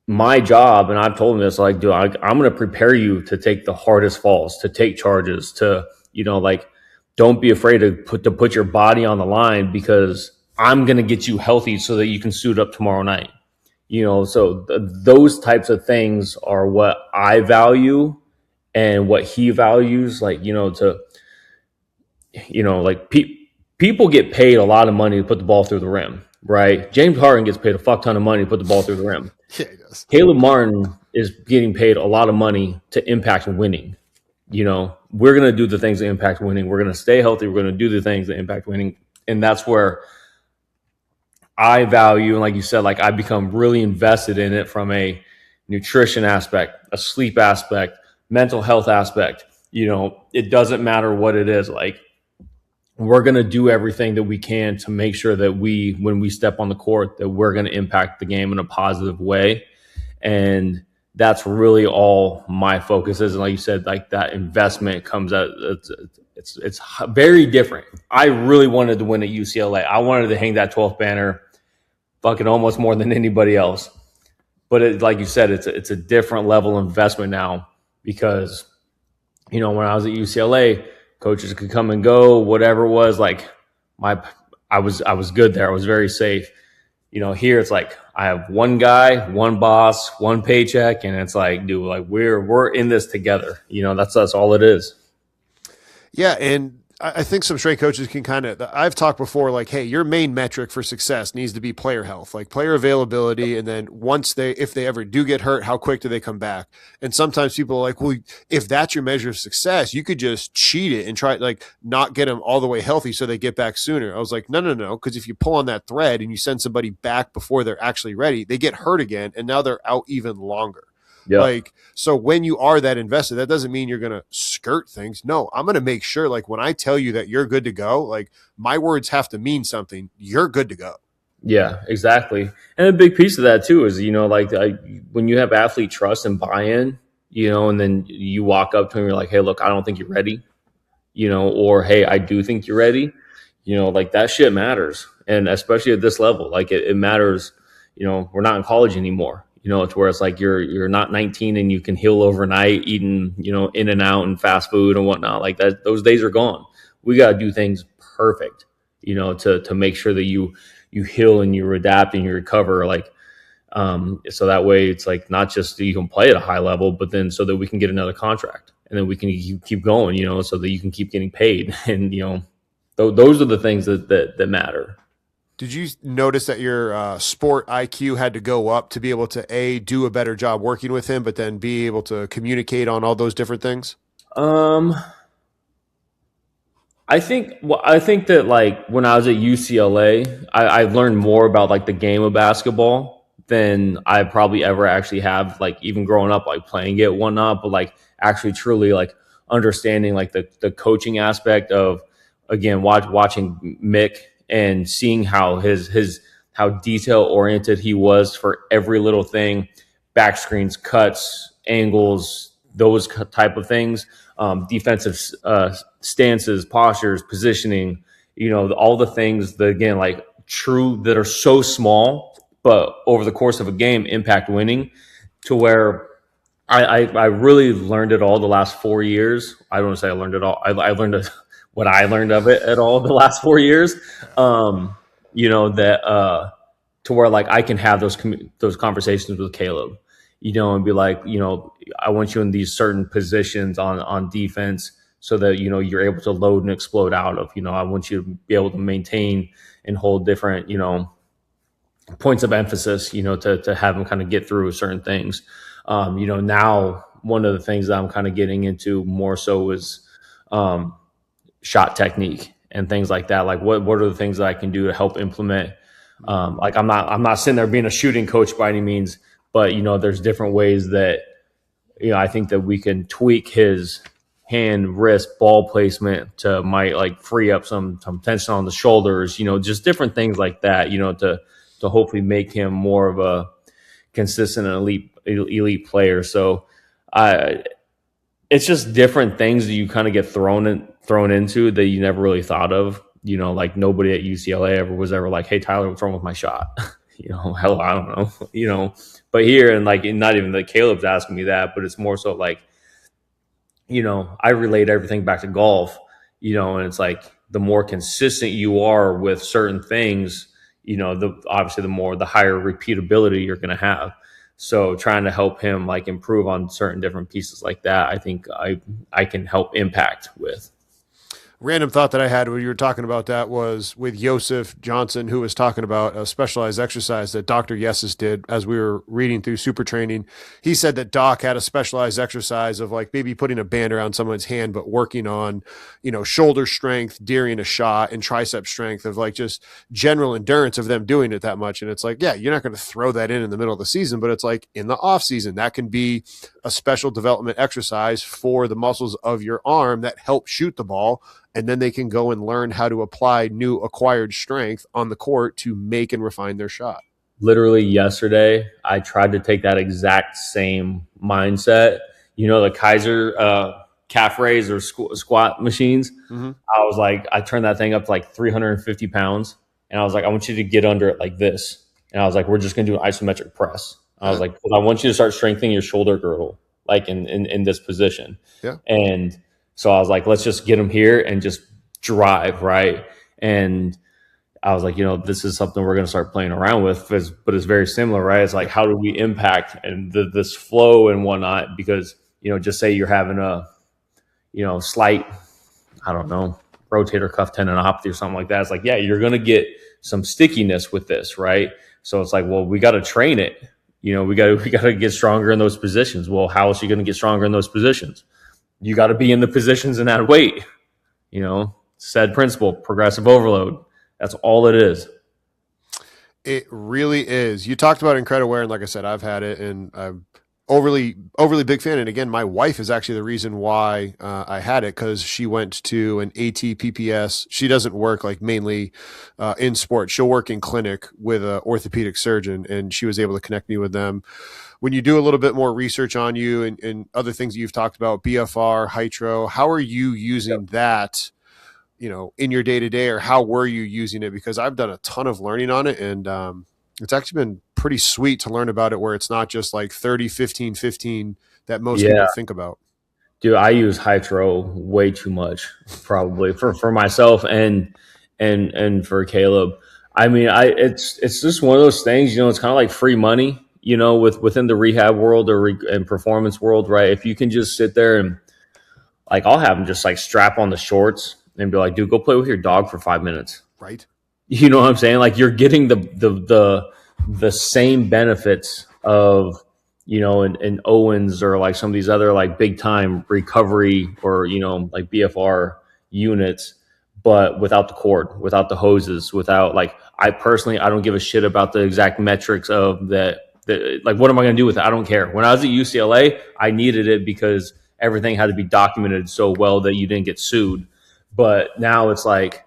my job, and I've told him this, like, dude, I'm going to prepare you to take the hardest falls, to take charges, to, like, don't be afraid to put your body on the line because I'm going to get you healthy so that you can suit up tomorrow night. So those types of things are what I value and what he values. Like, people get paid a lot of money to put the ball through the rim, right? James Harden gets paid a fuck ton of money to put the ball through the rim. Yeah, he does. Caleb Martin is getting paid a lot of money to impact winning. We're going to do the things that impact winning. We're going to stay healthy. We're going to do the things that impact winning. And that's where I value, and like you said, like I become really invested in it from a nutrition aspect, a sleep aspect, mental health aspect. It doesn't matter what it is. Like we're going to do everything that we can to make sure that when we step on the court, that we're going to impact the game in a positive way. And that's really all my focus is. And like you said, like that investment comes out. It's very different. I really wanted to win at UCLA. I wanted to hang that 12th banner fucking almost more than anybody else. But like you said, it's a different level of investment now because, when I was at UCLA, coaches could come and go, whatever it was. Like I was good there. I was very safe. Here it's like I have one guy, one boss, one paycheck, and it's like, dude, like we're in this together. That's all it is. Yeah, and I think some strength coaches can I've talked before, like, hey, your main metric for success needs to be player health, like player availability. And then if they ever do get hurt, how quick do they come back? And sometimes people are like, well, if that's your measure of success, you could just cheat it and try like not get them all the way healthy so they get back sooner. I was like, no. Because if you pull on that thread and you send somebody back before they're actually ready, they get hurt again. And now they're out even longer. Yeah. Like, so when you are that invested, that doesn't mean you're going to skirt things. No, I'm going to make sure, like, when I tell you that you're good to go, like, my words have to mean something. You're good to go. Yeah, exactly. And a big piece of that, too, is, when you have athlete trust and buy-in, and then you walk up to them, you're like, hey, look, I don't think you're ready, or, hey, I do think you're ready, like that shit matters. And especially at this level, like it matters, we're not in college anymore. To where it's like you're not 19 and you can heal overnight eating, in and out and fast food and whatnot like that. Those days are gone. We got to do things perfect, to make sure that you heal and you adapt and you recover. Like, so that way it's like not just that you can play at a high level, but then so that we can get another contract and then we can keep going, so that you can keep getting paid. And, those are the things that matter. Did you notice that your sport IQ had to go up to be able to do a better job working with him, but then be able to communicate on all those different things? I think that like when I was at UCLA, I learned more about like the game of basketball than I probably ever actually have, like even growing up, like playing it, whatnot, but like actually truly like understanding like the coaching aspect of, again, watching Mick and seeing how his how detail oriented he was for every little thing, back screens, cuts, angles, those type of things, defensive stances, postures, positioning, all the things that, again, like true, that are so small, but over the course of a game impact winning, to where I really learned it all the last 4 years. I don't want to say I learned it all. I learned what I learned of it at all the last 4 years. That to where like I can have those conversations with Caleb, and be like, I want you in these certain positions on defense so that you're able to load and explode out of. I want you to be able to maintain and hold different points of emphasis. To have them kind of get through certain things. Now one of the things that I'm kind of getting into more so is shot technique and things like that. Like what are the things that I can do to help implement? Like I'm not sitting there being a shooting coach by any means, but there's different ways that I think that we can tweak his hand, wrist, ball placement to might like free up some tension on the shoulders. Just different things like that. To hopefully make him more of a consistent and elite player. So it's just different things that you kind of get thrown into that you never really thought of. Like nobody at UCLA was ever like, "Hey Tyler, what's wrong with my shot?" Hell, I don't know. But here, and like not even that Caleb's asking me that, but it's more so like, I relate everything back to golf. And it's like the more consistent you are with certain things, obviously the higher repeatability you're going to have. So trying to help him like improve on certain different pieces like that, I think I can help impact with. Random thought that I had when you were talking about that was with Joseph Johnson, who was talking about a specialized exercise that Dr. Yesus did as we were reading through super training. He said that Doc had a specialized exercise of like maybe putting a band around someone's hand, but working on, shoulder strength during a shot and tricep strength of like just general endurance of them doing it that much. And it's like, yeah, you're not going to throw that in the middle of the season, but it's like in the off season, that can be a special development exercise for the muscles of your arm that help shoot the ball. And then they can go and learn how to apply new acquired strength on the court to make and refine their shot. Literally yesterday, I tried to take that exact same mindset. The Kaiser calf raise or squat machines. Mm-hmm. I was like, I turned that thing up to like 350 pounds. And I was like, I want you to get under it like this. And I was like, we're just going to do an isometric press. I was like, I want you to start strengthening your shoulder girdle, like in this position. Yeah. And so I was like, let's just get them here and just drive, right? And I was like, this is something we're going to start playing around with, but it's very similar, right? It's like, how do we impact and this flow and whatnot? Because, just say you're having a, slight, I don't know, rotator cuff tendinopathy or something like that. It's like, yeah, you're going to get some stickiness with this, right? So it's like, well, we got to train it. We got to get stronger in those positions. Well, how is she going to get stronger in those positions? You got to be in the positions and that weight, said principle, progressive overload. That's all it is. It really is. You talked about incredible wear, and like I said, I've had it, and I'm overly big fan. And again, my wife is actually the reason why I had it, because she went to an ATPPS. She doesn't work like mainly in sports. She'll work in clinic with an orthopedic surgeon, and she was able to connect me with them. When you do a little bit more research on you and other things that you've talked about, BFR, Hytro, how are you using that, in your day-to-day, or how were you using it? Because I've done a ton of learning on it, and it's actually been pretty sweet to learn about it, where it's not just like 30, 15, 15 that most people think about. Dude, I use Hytro way too much, probably for myself and for Caleb. I mean, it's just one of those things, it's kind of like free money, within the rehab world and performance world, right? If you can just sit there and like, I'll have them just like strap on the shorts and be like, dude, go play with your dog for 5 minutes. Right. You know what I'm saying? Like, you're getting the same benefits of, in Owens or like some of these other like big time recovery or, like BFR units but without the cord, without the hoses, without like, I personally, I don't give a shit about the exact metrics of that. Like, what am I going to do with it? I don't care. When I was at UCLA, I needed it because everything had to be documented so well that you didn't get sued. But now it's like,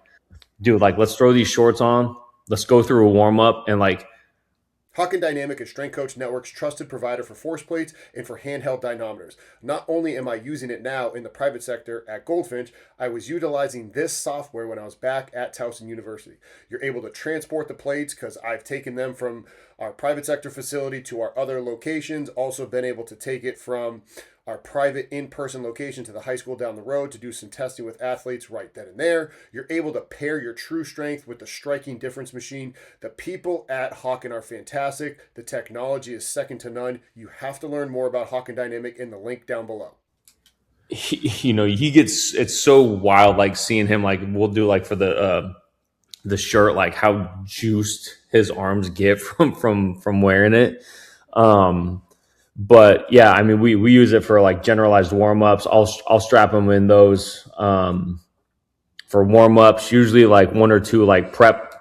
dude, like, let's throw these shorts on. Let's go through a warm up and like, Hawken Dynamic is Strength Coach Network's trusted provider for force plates and for handheld dynamometers. Not only am I using it now in the private sector at Goldfinch, I was utilizing this software when I was back at Towson University. You're able to transport the plates because I've taken them from our private sector facility to our other locations. Also been able to take it from our private in-person location to the high school down the road to do some testing with athletes right then and there. You're able to pair your true strength with the striking difference machine. The people at Hawken are fantastic. The technology is second to none. You have to learn more about Hawken Dynamic in the link down below. he gets, it's so wild, like seeing him, like we'll do like for the shirt, like how juiced his arms get from wearing it. But yeah, I mean, we use it for like generalized warm ups. I'll strap them in those for warm ups. Usually like one or two like prep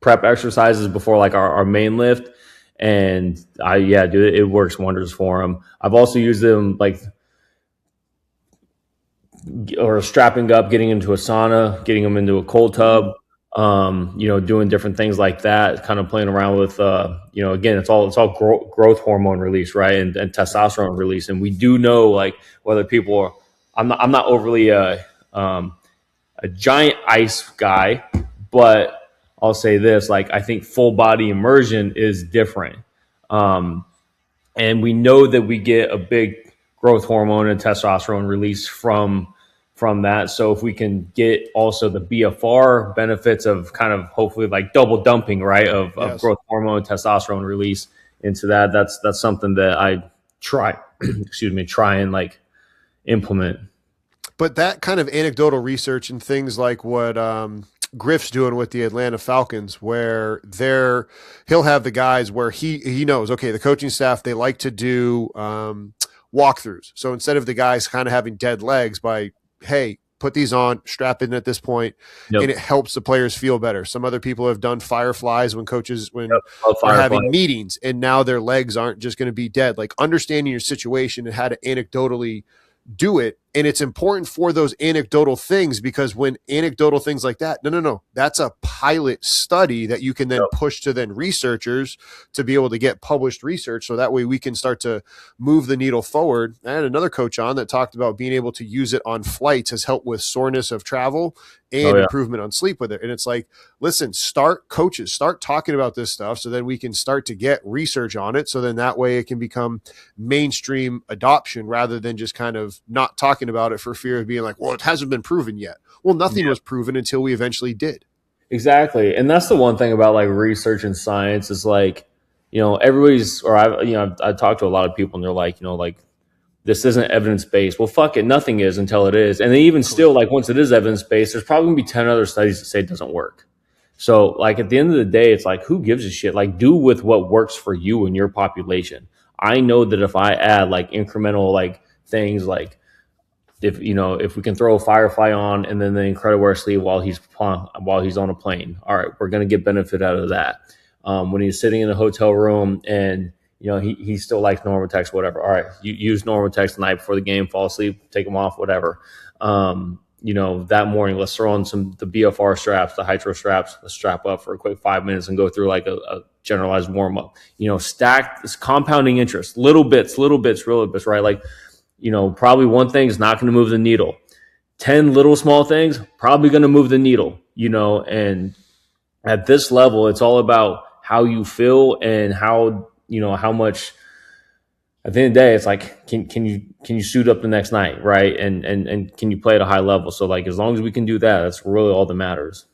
exercises before like our main lift. And dude, it works wonders for them. I've also used them like, or strapping up, getting into a sauna, getting them into a cold tub, doing different things like that, kind of playing around with, again, it's all growth hormone release, right. And testosterone release. And we do know like whether people are, I'm not overly, a giant ice guy, but I'll say this, like, I think full body immersion is different. And we know that we get a big growth hormone and testosterone release from that. So if we can get also the BFR benefits of kind of hopefully like double dumping, right, of growth hormone, testosterone release into that, that's something that I try and like implement. But that kind of anecdotal research and things like what Griff's doing with the Atlanta Falcons, where he'll have the guys where he knows, okay, the coaching staff, they like to do walkthroughs. So instead of the guys kind of having dead legs by, hey, put these on, strap in at this point, and it helps the players feel better. Some other people have done fireflies when they're having meetings, and now their legs aren't just going to be dead. Like understanding your situation and how to anecdotally do it. And it's important for those anecdotal things, because when anecdotal things like that, no, that's a pilot study that you can then push to then researchers to be able to get published research. So that way we can start to move the needle forward. I had another coach on that talked about being able to use it on flights has helped with soreness of travel and improvement on sleep with it. And it's like, listen, start talking about this stuff so then we can start to get research on it. So then that way it can become mainstream adoption rather than just kind of not talking about it for fear of being like, well, it hasn't been proven yet. Well, nothing was proven until we eventually did. Exactly. And that's the one thing about like research and science is like, I've talked to a lot of people and they're like, like, this isn't evidence-based. Well, fuck it. Nothing is until it is. And then even still, like once it is evidence-based, there's probably gonna be 10 other studies that say it doesn't work. So like at the end of the day, it's like, who gives a shit? Like do with what works for you and your population. I know that if I add like incremental like things like if we can throw a firefly on and then the incredible sleeve while he's on a plane, all right, we're going to get benefit out of that. When he's sitting in a hotel room and he still likes Normatex, whatever. All right, you use Normatex the night before the game, fall asleep, take them off, whatever. That morning, let's throw on the BFR straps, the Hytro straps, let's strap up for a quick 5 minutes and go through like a generalized warm up. Stack this compounding interest, little bits, right? Like, probably one thing is not going to move the needle. 10 little small things, probably going to move the needle, and at this level, it's all about how you feel and how much. At the end of the day, it's like, can you suit up the next night, right? And can you play at a high level? So like, as long as we can do that, that's really all that matters.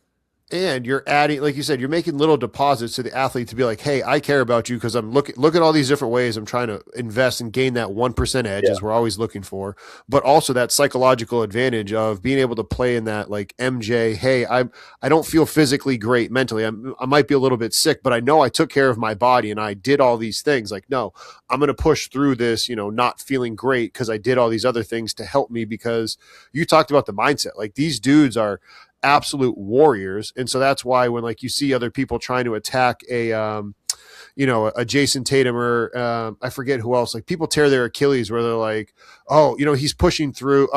And you're adding, like you said, you're making little deposits to the athlete to be like, hey, I care about you because I'm look at all these different ways I'm trying to invest and gain that 1% edge, Yeah. as we're always looking for, but also that psychological advantage of being able to play in that, like, MJ, hey, I don't feel physically great mentally. I might be a little bit sick, but I know I took care of my body and I did all these things. Like, no, I'm going to push through this, not feeling great because I did all these other things to help me. Because you talked about the mindset, like, these dudes are absolute warriors. And so that's why when, like, you see other people trying to attack a Jason Tatum or I forget who else, like, people tear their Achilles where they're like, oh, he's pushing through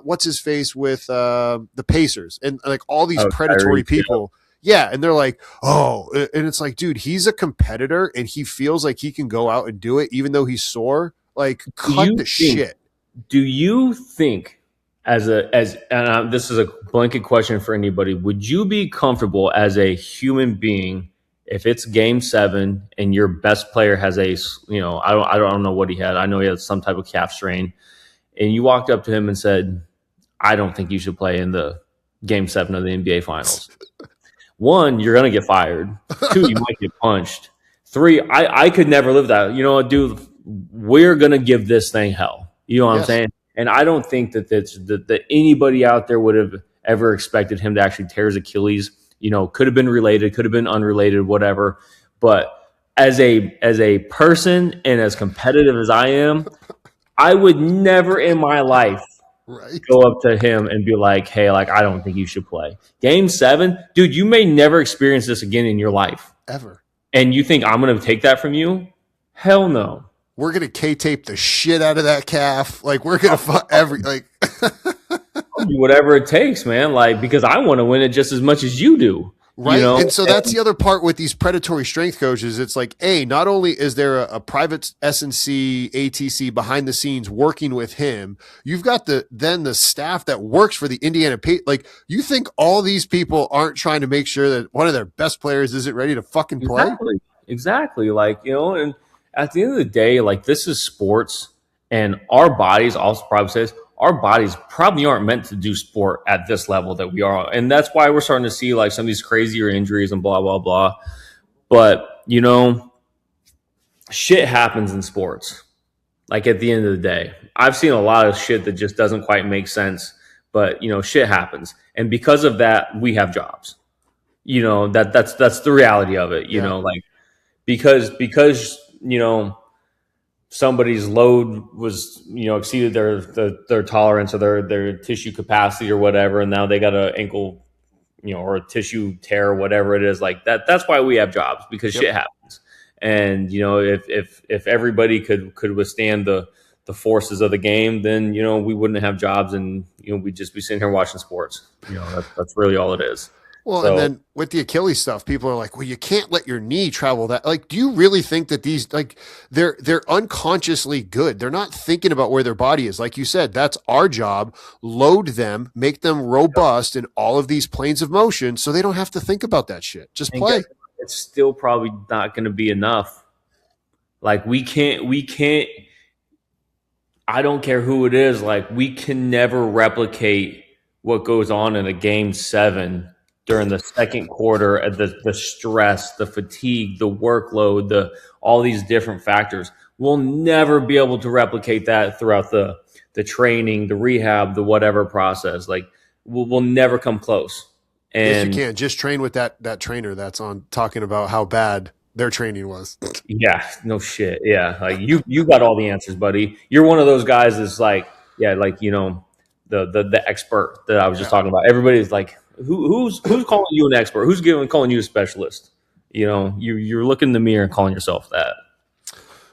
what's his face with the Pacers, and like all these Oh, predatory Kyrie, yeah. people. Yeah. And they're like, oh, and it's like, dude, he's a competitor and he feels like he can go out and do it even though he's sore. Like, Do cut you the think shit. Do you think, this is a blanket question for anybody, would you be comfortable as a human being if it's Game 7 and your best player has I don't know what he had. I know he had some type of calf strain, and you walked up to him and said, "I don't think you should play in the Game 7 of the NBA Finals." One, you're gonna get fired. Two, you might get punched. Three, I could never live that. You know what, dude? We're gonna give this thing hell. You know what I'm Yes. saying? And I don't think that anybody out there would have ever expected him to actually tear his Achilles. Could have been related, could have been unrelated, whatever. But as a person and as competitive as I am, I would never in my life Right. go up to him and be like, hey, like, I don't think you should play. Game 7, dude, you may never experience this again in your life. Ever. And you think I'm going to take that from you? Hell no. We're gonna K-tape the shit out of that calf. Like, we're gonna I'll do whatever it takes, man. Like, because I want to win it just as much as you do. right. And so that's the other part with these predatory strength coaches. It's like, not only is there a private S&C ATC behind the scenes working with him, you've got the staff that works for the Indiana Like, you think all these people aren't trying to make sure that one of their best players isn't ready to fucking play? Exactly. Like, and at the end of the day, like, this is sports, and our bodies, also probably says, our bodies probably aren't meant to do sport at this level that we are. And that's why we're starting to see like some of these crazier injuries and blah, blah, blah. But, shit happens in sports. Like, at the end of the day, I've seen a lot of shit that just doesn't quite make sense, but shit happens. And because of that, we have jobs. That's the reality of it, like, because somebody's load was exceeded their tolerance or their tissue capacity or whatever, and now they got an ankle or a tissue tear or whatever it is, like that's why we have jobs, because shit happens. And if everybody could withstand the forces of the game, then we wouldn't have jobs, and we'd just be sitting here watching sports. That's really all it is. Well, and then with the Achilles stuff, people are like, well, you can't let your knee travel that. Like, do you really think that these, like, they're unconsciously good? They're not thinking about where their body is. Like you said, that's our job. Load them, make them robust in all of these planes of motion so they don't have to think about that shit. Just play. It's still probably not going to be enough. Like, we can't, I don't care who it is. Like, we can never replicate what goes on in a Game 7 during the second quarter, the stress, the fatigue, the workload, all these different factors. We'll never be able to replicate that throughout the training, the rehab, the whatever process. Like, we'll never come close. And yes, you can. Just train with that trainer that's on talking about how bad their training was. Yeah, no shit. Yeah, like you got all the answers, buddy. You're one of those guys that's like, yeah, like the expert that I was just talking about. Everybody's like, who's calling you an expert? Who's calling you a specialist? You're looking in the mirror and calling yourself that.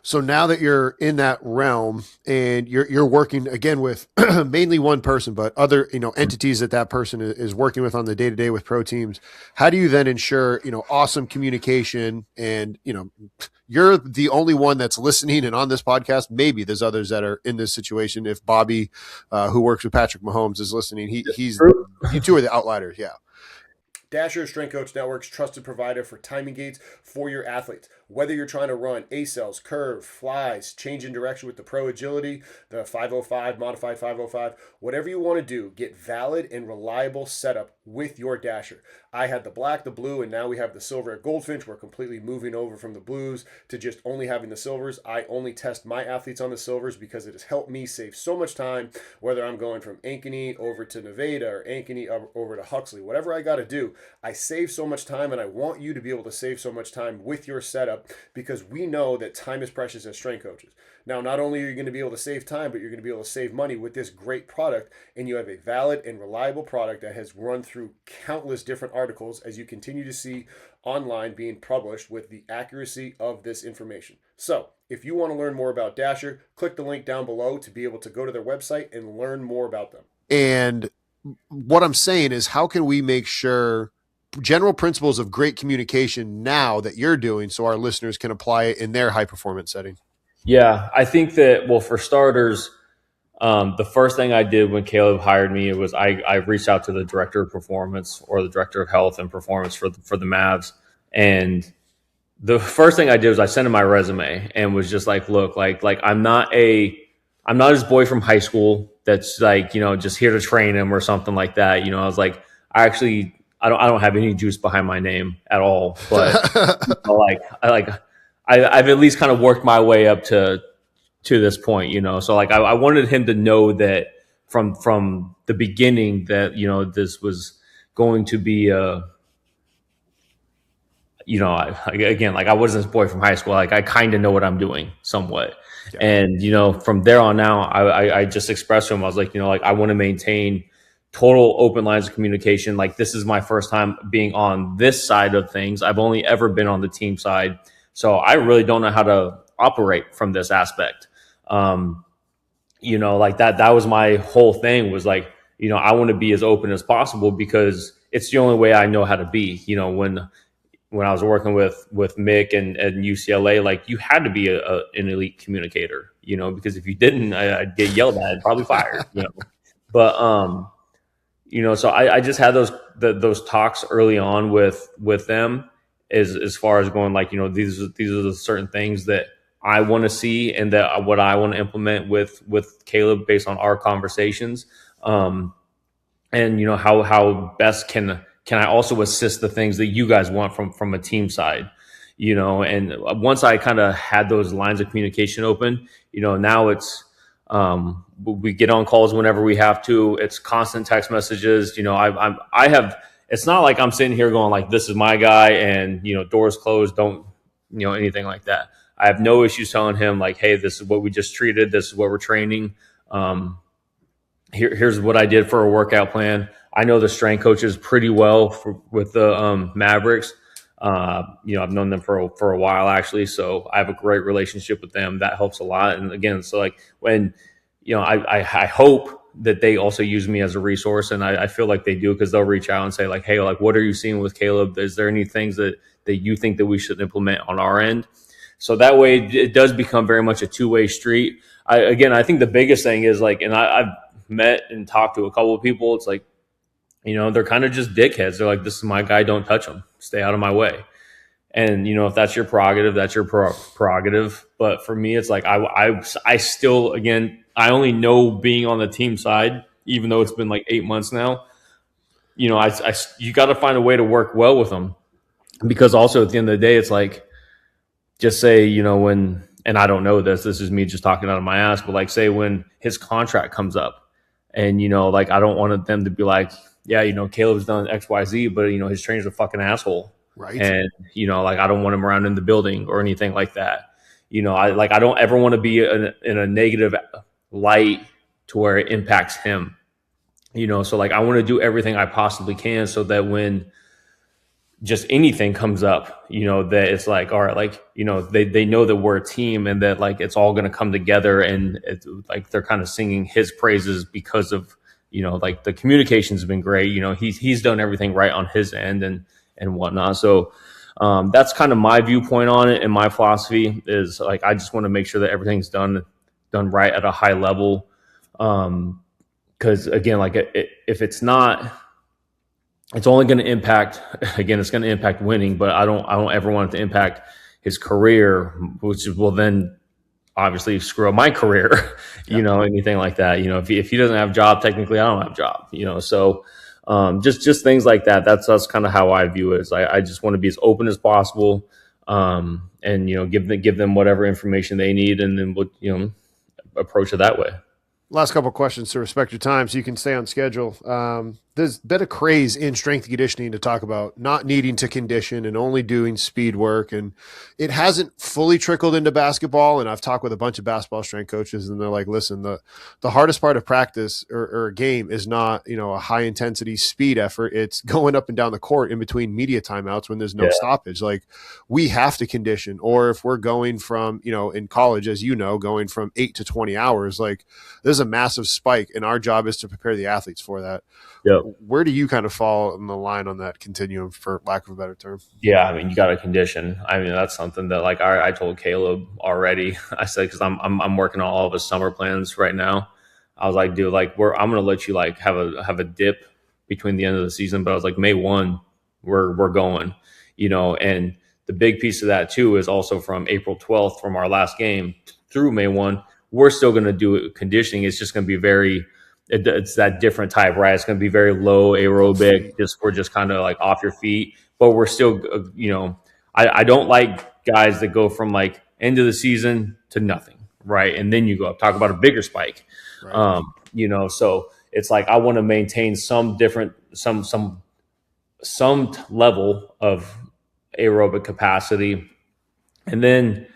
So now that you're in that realm and you're working again with mainly one person, but other entities that person is working with on the day to day with pro teams, how do you then ensure awesome communication? And you're the only one that's listening and on this podcast. Maybe there's others that are in this situation. If Bobby, who works with Patrick Mahomes, is listening, he's you two are the outliers. Yeah. Dasher Strength Coach Network's trusted provider for timing gates for your athletes. Whether you're trying to run A-cells, curve, flies, change in direction with the Pro Agility, the 505, modified 505, whatever you want to do, get valid and reliable setup with your Dasher. I had the black, the blue, and now we have the silver at Goldfinch. We're completely moving over from the blues to just only having the silvers. I only test my athletes on the silvers because it has helped me save so much time, whether I'm going from Ankeny over to Nevada or Ankeny over to Huxley, whatever I got to do. I save so much time, and I want you to be able to save so much time with your setup because we know that time is precious as strength coaches. Now, not only are you going to be able to save time, but you're going to be able to save money with this great product, and you have a valid and reliable product that has run through countless different articles, as you continue to see online being published with the accuracy of this information. So, if you want to learn more about Dasher, click the link down below to be able to go to their website and learn more about them. And what I'm saying is, how can we make sure general principles of great communication now that you're doing so our listeners can apply it in their high performance setting? Yeah, I think that, well, for starters, the first thing I did when Caleb hired me was I reached out to the director of performance or the director of health and performance for the Mavs. And the first thing I did was I sent him my resume and was just like, look, like I'm not his boy from high school that's like, just here to train him or something like that. I was like, I don't have any juice behind my name at all, but I've at least kind of worked my way up to this point, So like I wanted him to know that from the beginning that this was going to be again, like I wasn't his boy from high school. Like I kind of know what I'm doing somewhat. Yeah. And, from there on out, I just expressed to him, I was like, like I want to maintain total open lines of communication. Like this is my first time being on this side of things. I've only ever been on the team side. So I really don't know how to operate from this aspect. Like that was my whole thing was like, I want to be as open as possible because it's the only way I know how to be, when I was working with Mick and UCLA, like you had to be an elite communicator, because if you didn't, I'd get yelled at and probably fired, but, so I just had those talks early on with them as far as going like, these are the certain things that I want to see and that what I want to implement with Caleb based on our conversations. And how best can I also assist the things that you guys want from a team side, and once I kind of had those lines of communication open, now it's, we get on calls whenever we have to. It's constant text messages. It's not like I'm sitting here going like, this is my guy and, doors closed. Don't, anything like that. I have no issues telling him like, hey, this is what we just treated. This is what we're training. Here's what I did for a workout plan. I know the strength coaches pretty well with the Mavericks. I've known them for a while actually, so I have a great relationship with them. That helps a lot. And again, so like when I hope that they also use me as a resource, and I feel like they do because they'll reach out and say like, hey, like what are you seeing with Caleb? Is there any things that you think that we should implement on our end? So that way it does become very much a two-way street. I think the biggest thing is like, and I've met and talked to a couple of people. It's like, they're kind of just dickheads. They're like, this is my guy. Don't touch him. Stay out of my way. And, if that's your prerogative, that's your prerogative. But for me, it's like, I still, again, I only know being on the team side, even though it's been like 8 months now, you got to find a way to work well with them because also at the end of the day, it's like, just say, when, and I don't know this is me just talking out of my ass, but like say when his contract comes up and, like, I don't want them to be like, yeah, Caleb's done X, Y, Z, but his trainer's a fucking asshole. Right. And, like I don't want him around in the building or anything like that. I don't ever want to be in a negative light to where it impacts him, so like I want to do everything I possibly can so that when just anything comes up, that it's like, all right, like, they know that we're a team and that like, it's all going to come together and it's like, they're kind of singing his praises because of, like the communication's been great. He's done everything right on his end and whatnot. So, that's kind of my viewpoint on it. And my philosophy is like, I just want to make sure that everything's done right at a high level. Cause again, like if it's not, it's only going to impact, again, it's going to impact winning, but I don't ever want it to impact his career, which will then obviously screw up my career, Yeah. anything like that. If he doesn't have a job, technically I don't have a job, so just things like that. That's kind of how I view it. Is I just want to be as open as possible, and give them whatever information they need, and then we'll approach it that way. Last couple of questions to respect your time so you can stay on schedule. There's been a craze in strength and conditioning to talk about not needing to condition and only doing speed work. And it hasn't fully trickled into basketball. And I've talked with a bunch of basketball strength coaches, and they're like, listen, the hardest part of practice or a game is not, a high intensity speed effort. It's going up and down the court in between media timeouts when there's no Yeah. stoppage. Like, we have to condition. Or if we're going from, in college, as going from 8 to 20 hours, like, there's a massive spike, and our job is to prepare the athletes for that. Yep. Where do you kind of fall in the line on that continuum, for lack of a better term? Yeah, I mean, you got to condition. I mean, that's something that like I told Caleb already. I said because I'm working on all of his summer plans right now. I was like, dude, like I'm gonna let you like have a dip between the end of the season, but I was like, May 1, we're going, and the big piece of that too is also from April 12th from our last game through May 1, we're still gonna do conditioning. It's just gonna be it's that different type, right? It's gonna be very low aerobic, we're just kind of like off your feet, but we're still, I don't like guys that go from like end of the season to nothing, right? And then you go up, talk about a bigger spike, Right. So it's like I want to maintain some different, some level of aerobic capacity, and then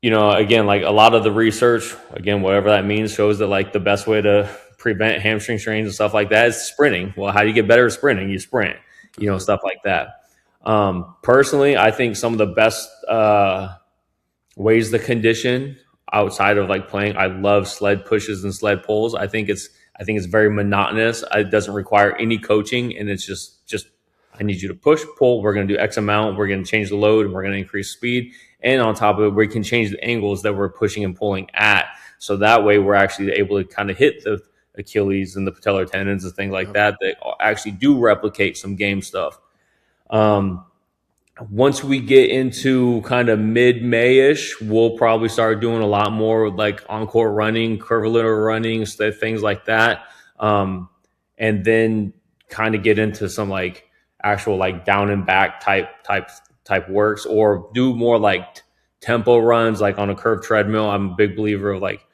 again, like a lot of the research, again, whatever that means, shows that like the best way to prevent hamstring strains and stuff like that is sprinting. Well, how do you get better at sprinting? You sprint, stuff like that. Personally, I think some of the best ways to condition outside of like playing, I love sled pushes and sled pulls. I think it's very monotonous. It doesn't require any coaching, and it's just I need you to push, pull. We're going to do X amount. We're going to change the load, and we're going to increase speed. And on top of it, we can change the angles that we're pushing and pulling at. So that way, we're actually able to kind of hit the Achilles and the patellar tendons and things like that actually do replicate some game stuff. Once we get into kind of mid-May-ish, we'll probably start doing a lot more like on-court running, curvilinear running, things like that. And then kind of get into some like actual like down and back type works, or do more like tempo runs like on a curved treadmill. I'm a big believer of like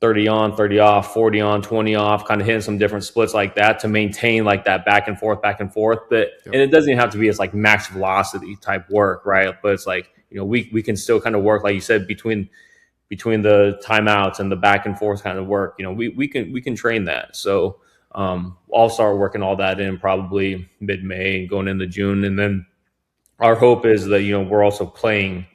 30 on, 30 off, 40 on, 20 off, kind of hitting some different splits like that to maintain like that back and forth. But, and it doesn't even have to be as like max velocity type work, right? But it's like, we can still kind of work, like you said, between the timeouts and the back and forth kind of work, we can train that. So, I'll start working all that in probably mid-May going into June. And then our hope is that, we're also playing,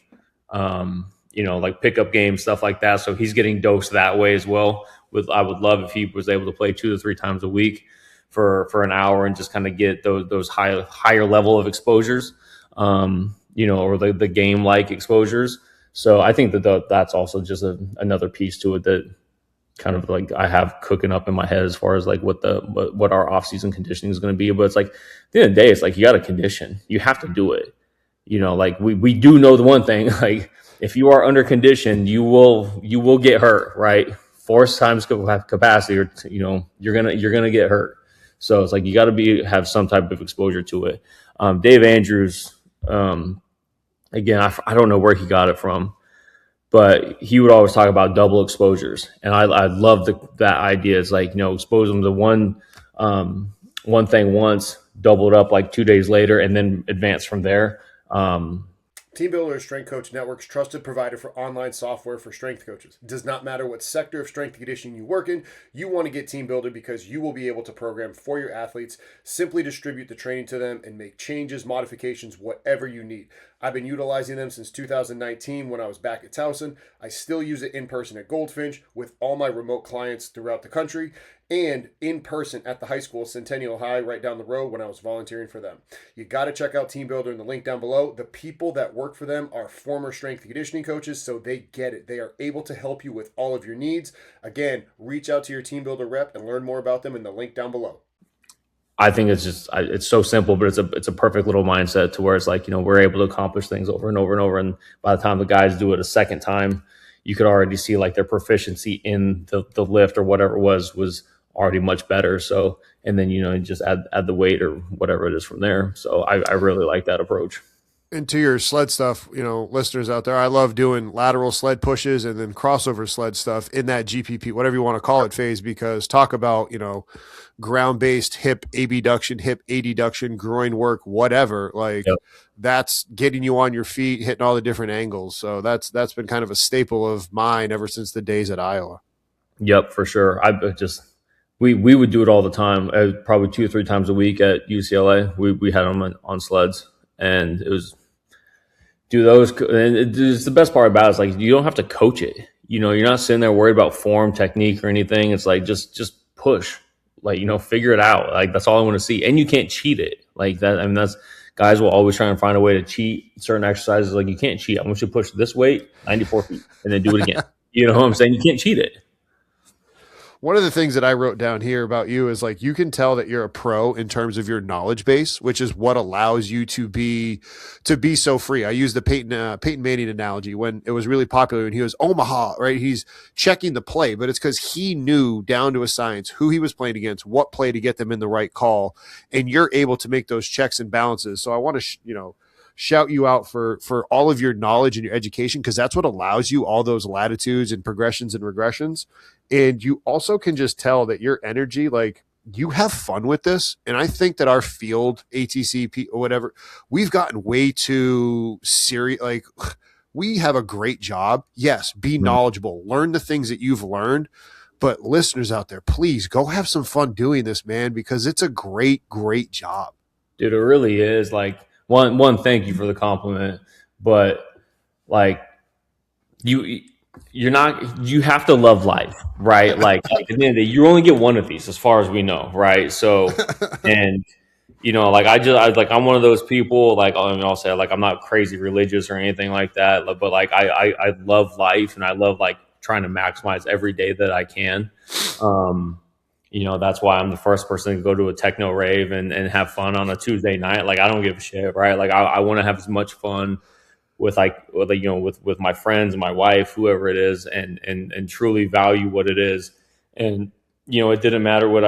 like pickup games, stuff like that. So he's getting dosed that way as well. I would love if he was able to play 2 to 3 times a week for an hour and just kind of get those higher level of exposures, or the game like exposures. So I think that's also just another piece to it that kind of like I have cooking up in my head as far as like what our off season conditioning is going to be. But it's like at the end of the day, it's like you got to condition. You have to do it. Like we do know the one thing, like if you are under condition, you will get hurt, right? Force times capacity, or you're gonna get hurt. So it's like you got to have some type of exposure to it. Dave Andrews, again, I don't know where he got it from, but he would always talk about double exposures, and I love that idea. It's like expose them to one thing once, double it up like 2 days later, and then advance from there. TeamBuildr is Strength Coach Network's trusted provider for online software for strength coaches. It does not matter what sector of strength and conditioning you work in, you want to get TeamBuildr because you will be able to program for your athletes, simply distribute the training to them, and make changes, modifications, whatever you need. I've been utilizing them since 2019 when I was back at Towson. I still use it in person at Goldfinch with all my remote clients throughout the country, and in person at the high school, Centennial High, right down the road when I was volunteering for them. You got to check out TeamBuildr in the link down below. The people that work for them are former strength and conditioning coaches, so they get it. They are able to help you with all of your needs. Again, reach out to your TeamBuildr rep and learn more about them in the link down below. I think it's just it's so simple, but it's a perfect little mindset to where it's like, we're able to accomplish things over and over and over, and by the time the guys do it a second time, you could already see like their proficiency in the lift or whatever it was already much better. So and then you just add the weight or whatever it is from there. So I really like that approach. And to your sled stuff, listeners out there, I love doing lateral sled pushes and then crossover sled stuff in that GPP, whatever you want to call it, phase, because talk about, ground based hip abduction, hip adduction, groin work, whatever. Like Yep. that's getting you on your feet, hitting all the different angles. So that's been kind of a staple of mine ever since the days at Iowa. Yep, for sure. I just we would do it all the time, probably 2 or 3 times a week at UCLA. We had them on sleds, and it was do those. And it's the best part about it is like you don't have to coach it. You're not sitting there worried about form, technique, or anything. It's like just push, like figure it out. Like that's all I want to see, and you can't cheat it like that. I mean, that's guys will always try and find a way to cheat certain exercises. Like you can't cheat. I want you to push this weight 94 feet and then do it again. You know what I'm saying? You can't cheat it. One of the things that I wrote down here about you is like you can tell that you're a pro in terms of your knowledge base, which is what allows you to be so free. I use the Peyton Manning analogy when it was really popular when he was Omaha, right? He's checking the play, but it's because he knew down to a science who he was playing against, what play to get them in the right call, and you're able to make those checks and balances. So I want to shout you out for all of your knowledge and your education, because that's what allows you all those latitudes and progressions and regressions. And you also can just tell that your energy, like you have fun with this. And I think that our field, ATC or whatever, we've gotten way too serious. Like we have a great job. Yes, be knowledgeable, learn the things that you've learned. But listeners out there, please go have some fun doing this, man, because it's a great, great job. Dude, it really is. Like one, thank you for the compliment, but like you you're not you have to love life, right? Like at the end of the day, you only get one of these as far as we know, right? So and like I'm one of those people, like I mean, I'll say like I'm not crazy religious or anything like that, but like I love life and I love like trying to maximize every day that I can. Um that's why I'm the first person to go to a techno rave and have fun on a Tuesday night. Like I don't give a shit, right? Like I want to have as much fun with my friends, my wife, whoever it is, and truly value what it is. And it didn't matter whether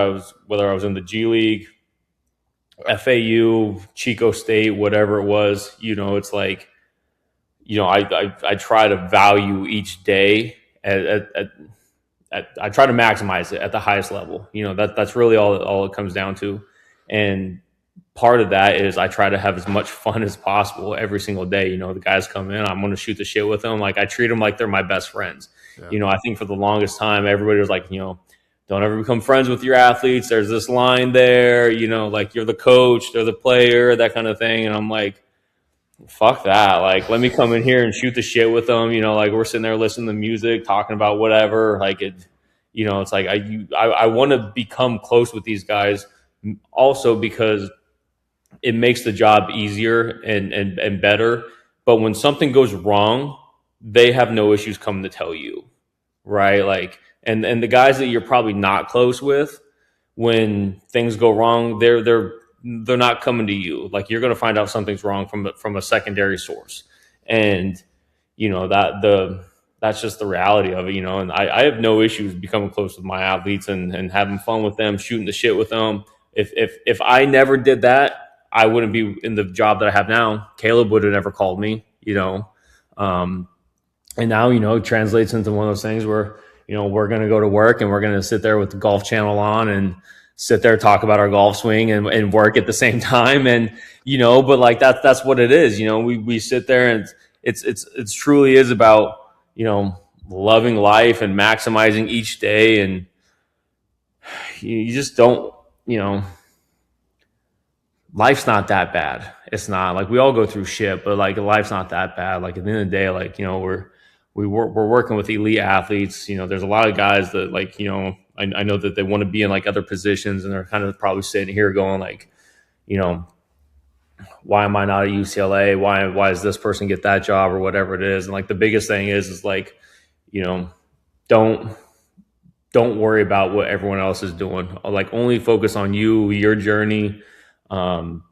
I was in the G League, FAU, Chico State, whatever it was. It's like I try to value each day I try to maximize it at the highest level. That's really all it comes down to. And part of that is I try to have as much fun as possible every single day. The guys come in, I'm going to shoot the shit with them. Like I treat them like they're my best friends. Yeah. I think for the longest time, everybody was like, don't ever become friends with your athletes. There's this line there, like you're the coach, they're the player, that kind of thing. And I'm like, fuck that. Like, let me come in here and shoot the shit with them. Like we're sitting there listening to music, talking about whatever. Like it's like I want to become close with these guys also because it makes the job easier and better. But when something goes wrong, they have no issues coming to tell you, right? Like, and the guys that you're probably not close with, when things go wrong, they're not coming to you. Like you're going to find out something's wrong from a secondary source, and that's just the reality of it, And I have no issues becoming close with my athletes and having fun with them, shooting the shit with them. If I never did that, I wouldn't be in the job that I have now. Caleb would have never called me, and now it translates into one of those things where we're going to go to work and we're going to sit there with the golf channel on and sit there talk about our golf swing and work at the same time. And but like that's what it is. We sit there and it's truly is about loving life and maximizing each day. And you just don't life's not that bad. It's not like we all go through shit, but like life's not that bad. Like at the end of the day, like we're working with elite athletes. There's a lot of guys that like I know that they want to be in like other positions, and they're kind of probably sitting here going like, why am I not at UCLA? Why does this person get that job or whatever it is? And like the biggest thing is like, don't don't worry about what everyone else is doing. Like only focus on you, your journey. Um,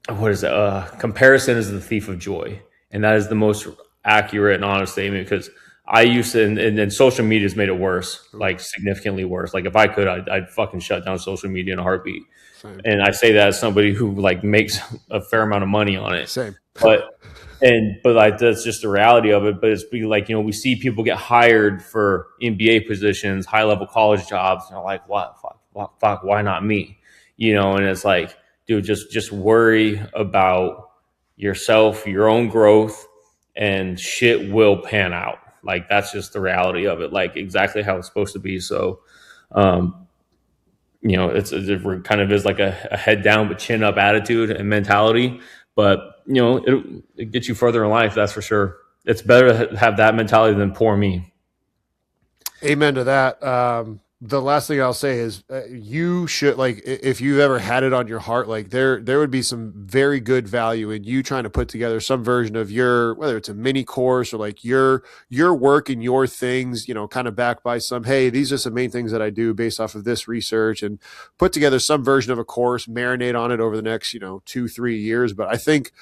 what is it? Comparison is the thief of joy, and that is the most accurate and honest statement. Because I used to, and social media has made it worse, Ooh, like significantly worse. Like if I could, I'd fucking shut down social media in a heartbeat. same, And I say that as somebody who like makes a fair amount of money on it. same. But but like that's just the reality of it. But it's be like, we see people get hired for NBA positions, high level college jobs, and they're like, what, fuck, why not me? And it's like, dude, just worry about yourself, your own growth, and shit will pan out. Like that's just the reality of it, like exactly how it's supposed to be. So um it kind of is like a head down but chin up attitude and mentality. But it gets you further in life, that's for sure. It's better to have that mentality than poor me. Amen to that. The last thing I'll say is you should, like, if you've ever had it on your heart, like there would be some very good value in you trying to put together some version of your, whether it's a mini course or like your work and your things, kind of backed by some, hey, these are some main things that I do based off of this research, and put together some version of a course, marinate on it over the next 2-3 years. But I think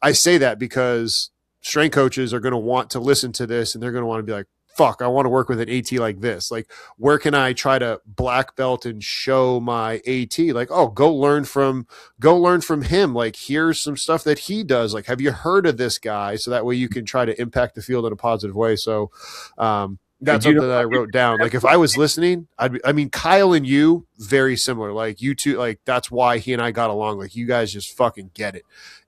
I say that because strength coaches are going to want to listen to this, and they're going to want to be like, fuck, I want to work with an AT like this. Like, where can I try to black belt and show my AT? Like, oh, go learn from him. Like, here's some stuff that he does. Like, have you heard of this guy? So that way you can try to impact the field in a positive way. So that's You know, something that I wrote down. Like, if I was listening, I mean, Kyle and you, very similar. Like, you two, like, that's why he and I got along. Like, you guys just fucking get it.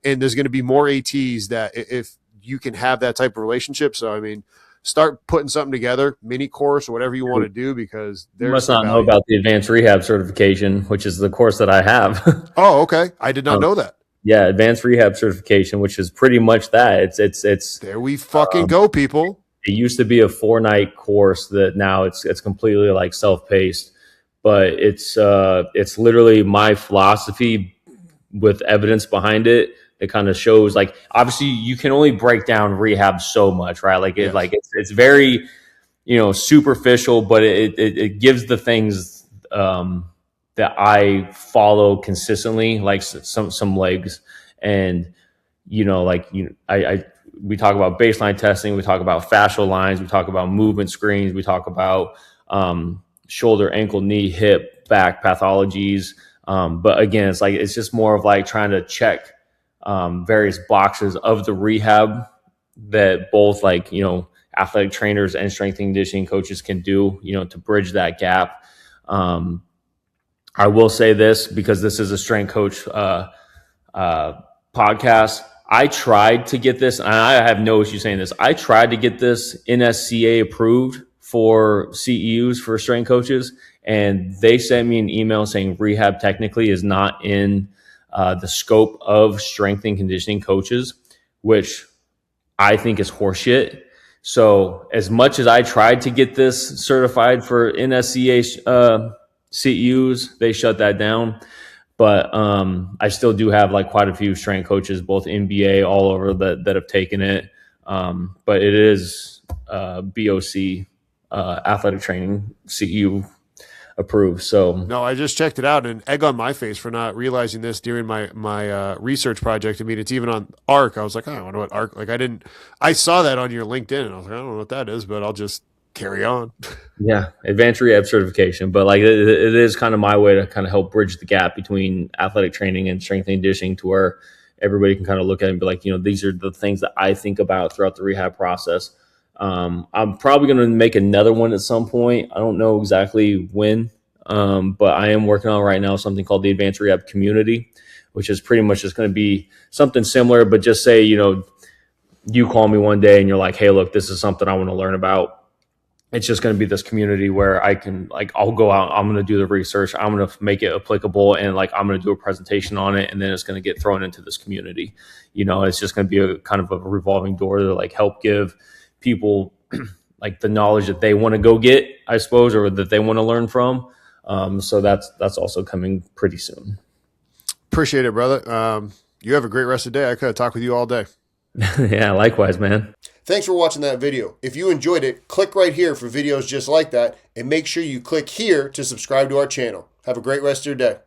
And there's going to be more ATs that if you can have that type of relationship. So, I mean, start putting something together, mini course or whatever you want to do, because you there's must some not know value. about the advanced rehab certification, which is the course that I have. Oh, okay. I did not um, know that. yeah, advanced rehab certification, which is pretty much that. It's There we fucking go, people. It used to be a 4-night course that now it's completely like self-paced, but it's literally my philosophy with evidence behind it. It kind of shows, like, obviously you can only break down rehab so much, right? Like Yes. it's very superficial, but it gives the things that I follow consistently, like some legs. And I we talk about baseline testing, we talk about fascial lines, we talk about movement screens, we talk about shoulder, ankle, knee, hip, back pathologies. But again, it's just more of like trying to check various boxes of the rehab that both athletic trainers and strength and conditioning coaches can do, to bridge that gap. I will say this, because this is a strength coach podcast. I tried to get this, and I have no issue saying this. I tried to get this NSCA approved for CEUs for strength coaches, and they sent me an email saying rehab technically is not in the scope of strength and conditioning coaches, which I think is horseshit. So as much as I tried to get this certified for NSCA CEUs, they shut that down. But I still do have like quite a few strength coaches, both NBA, all over, that have taken it. But it is BOC, athletic training CEU approved. So No, I just checked it out, and egg on my face for not realizing this during my research project. I mean, it's even on ARC. I was like, oh, I wonder what ARC. Like, I saw that on your LinkedIn, and I was like, I don't know what that is, but I'll just carry on. yeah, advanced rehab certification. But like it is kind of my way to kind of help bridge the gap between athletic training and strength and conditioning, to where everybody can kind of look at it and be like, these are the things that I think about throughout the rehab process. I'm probably going to make another one at some point. I don't know exactly when, but I am working on right now something called the Advanced Rehab Community, which is pretty much just going to be something similar, but just say, you call me one day and you're like, hey, look, this is something I want to learn about. It's just going to be this community where I can, like, I'll go out, I'm going to do the research, I'm going to make it applicable, and like I'm going to do a presentation on it, and then it's going to get thrown into this community. It's just going to be a kind of a revolving door to like help give people like the knowledge that they want to go get, I suppose, or that they want to learn from. So that's also coming pretty soon. Appreciate it, brother. You have a great rest of the day. I could have talked with you all day. Yeah, likewise, man. Thanks for watching that video. If you enjoyed it, click right here for videos just like that, and make sure you click here to subscribe to our channel. Have a great rest of your day.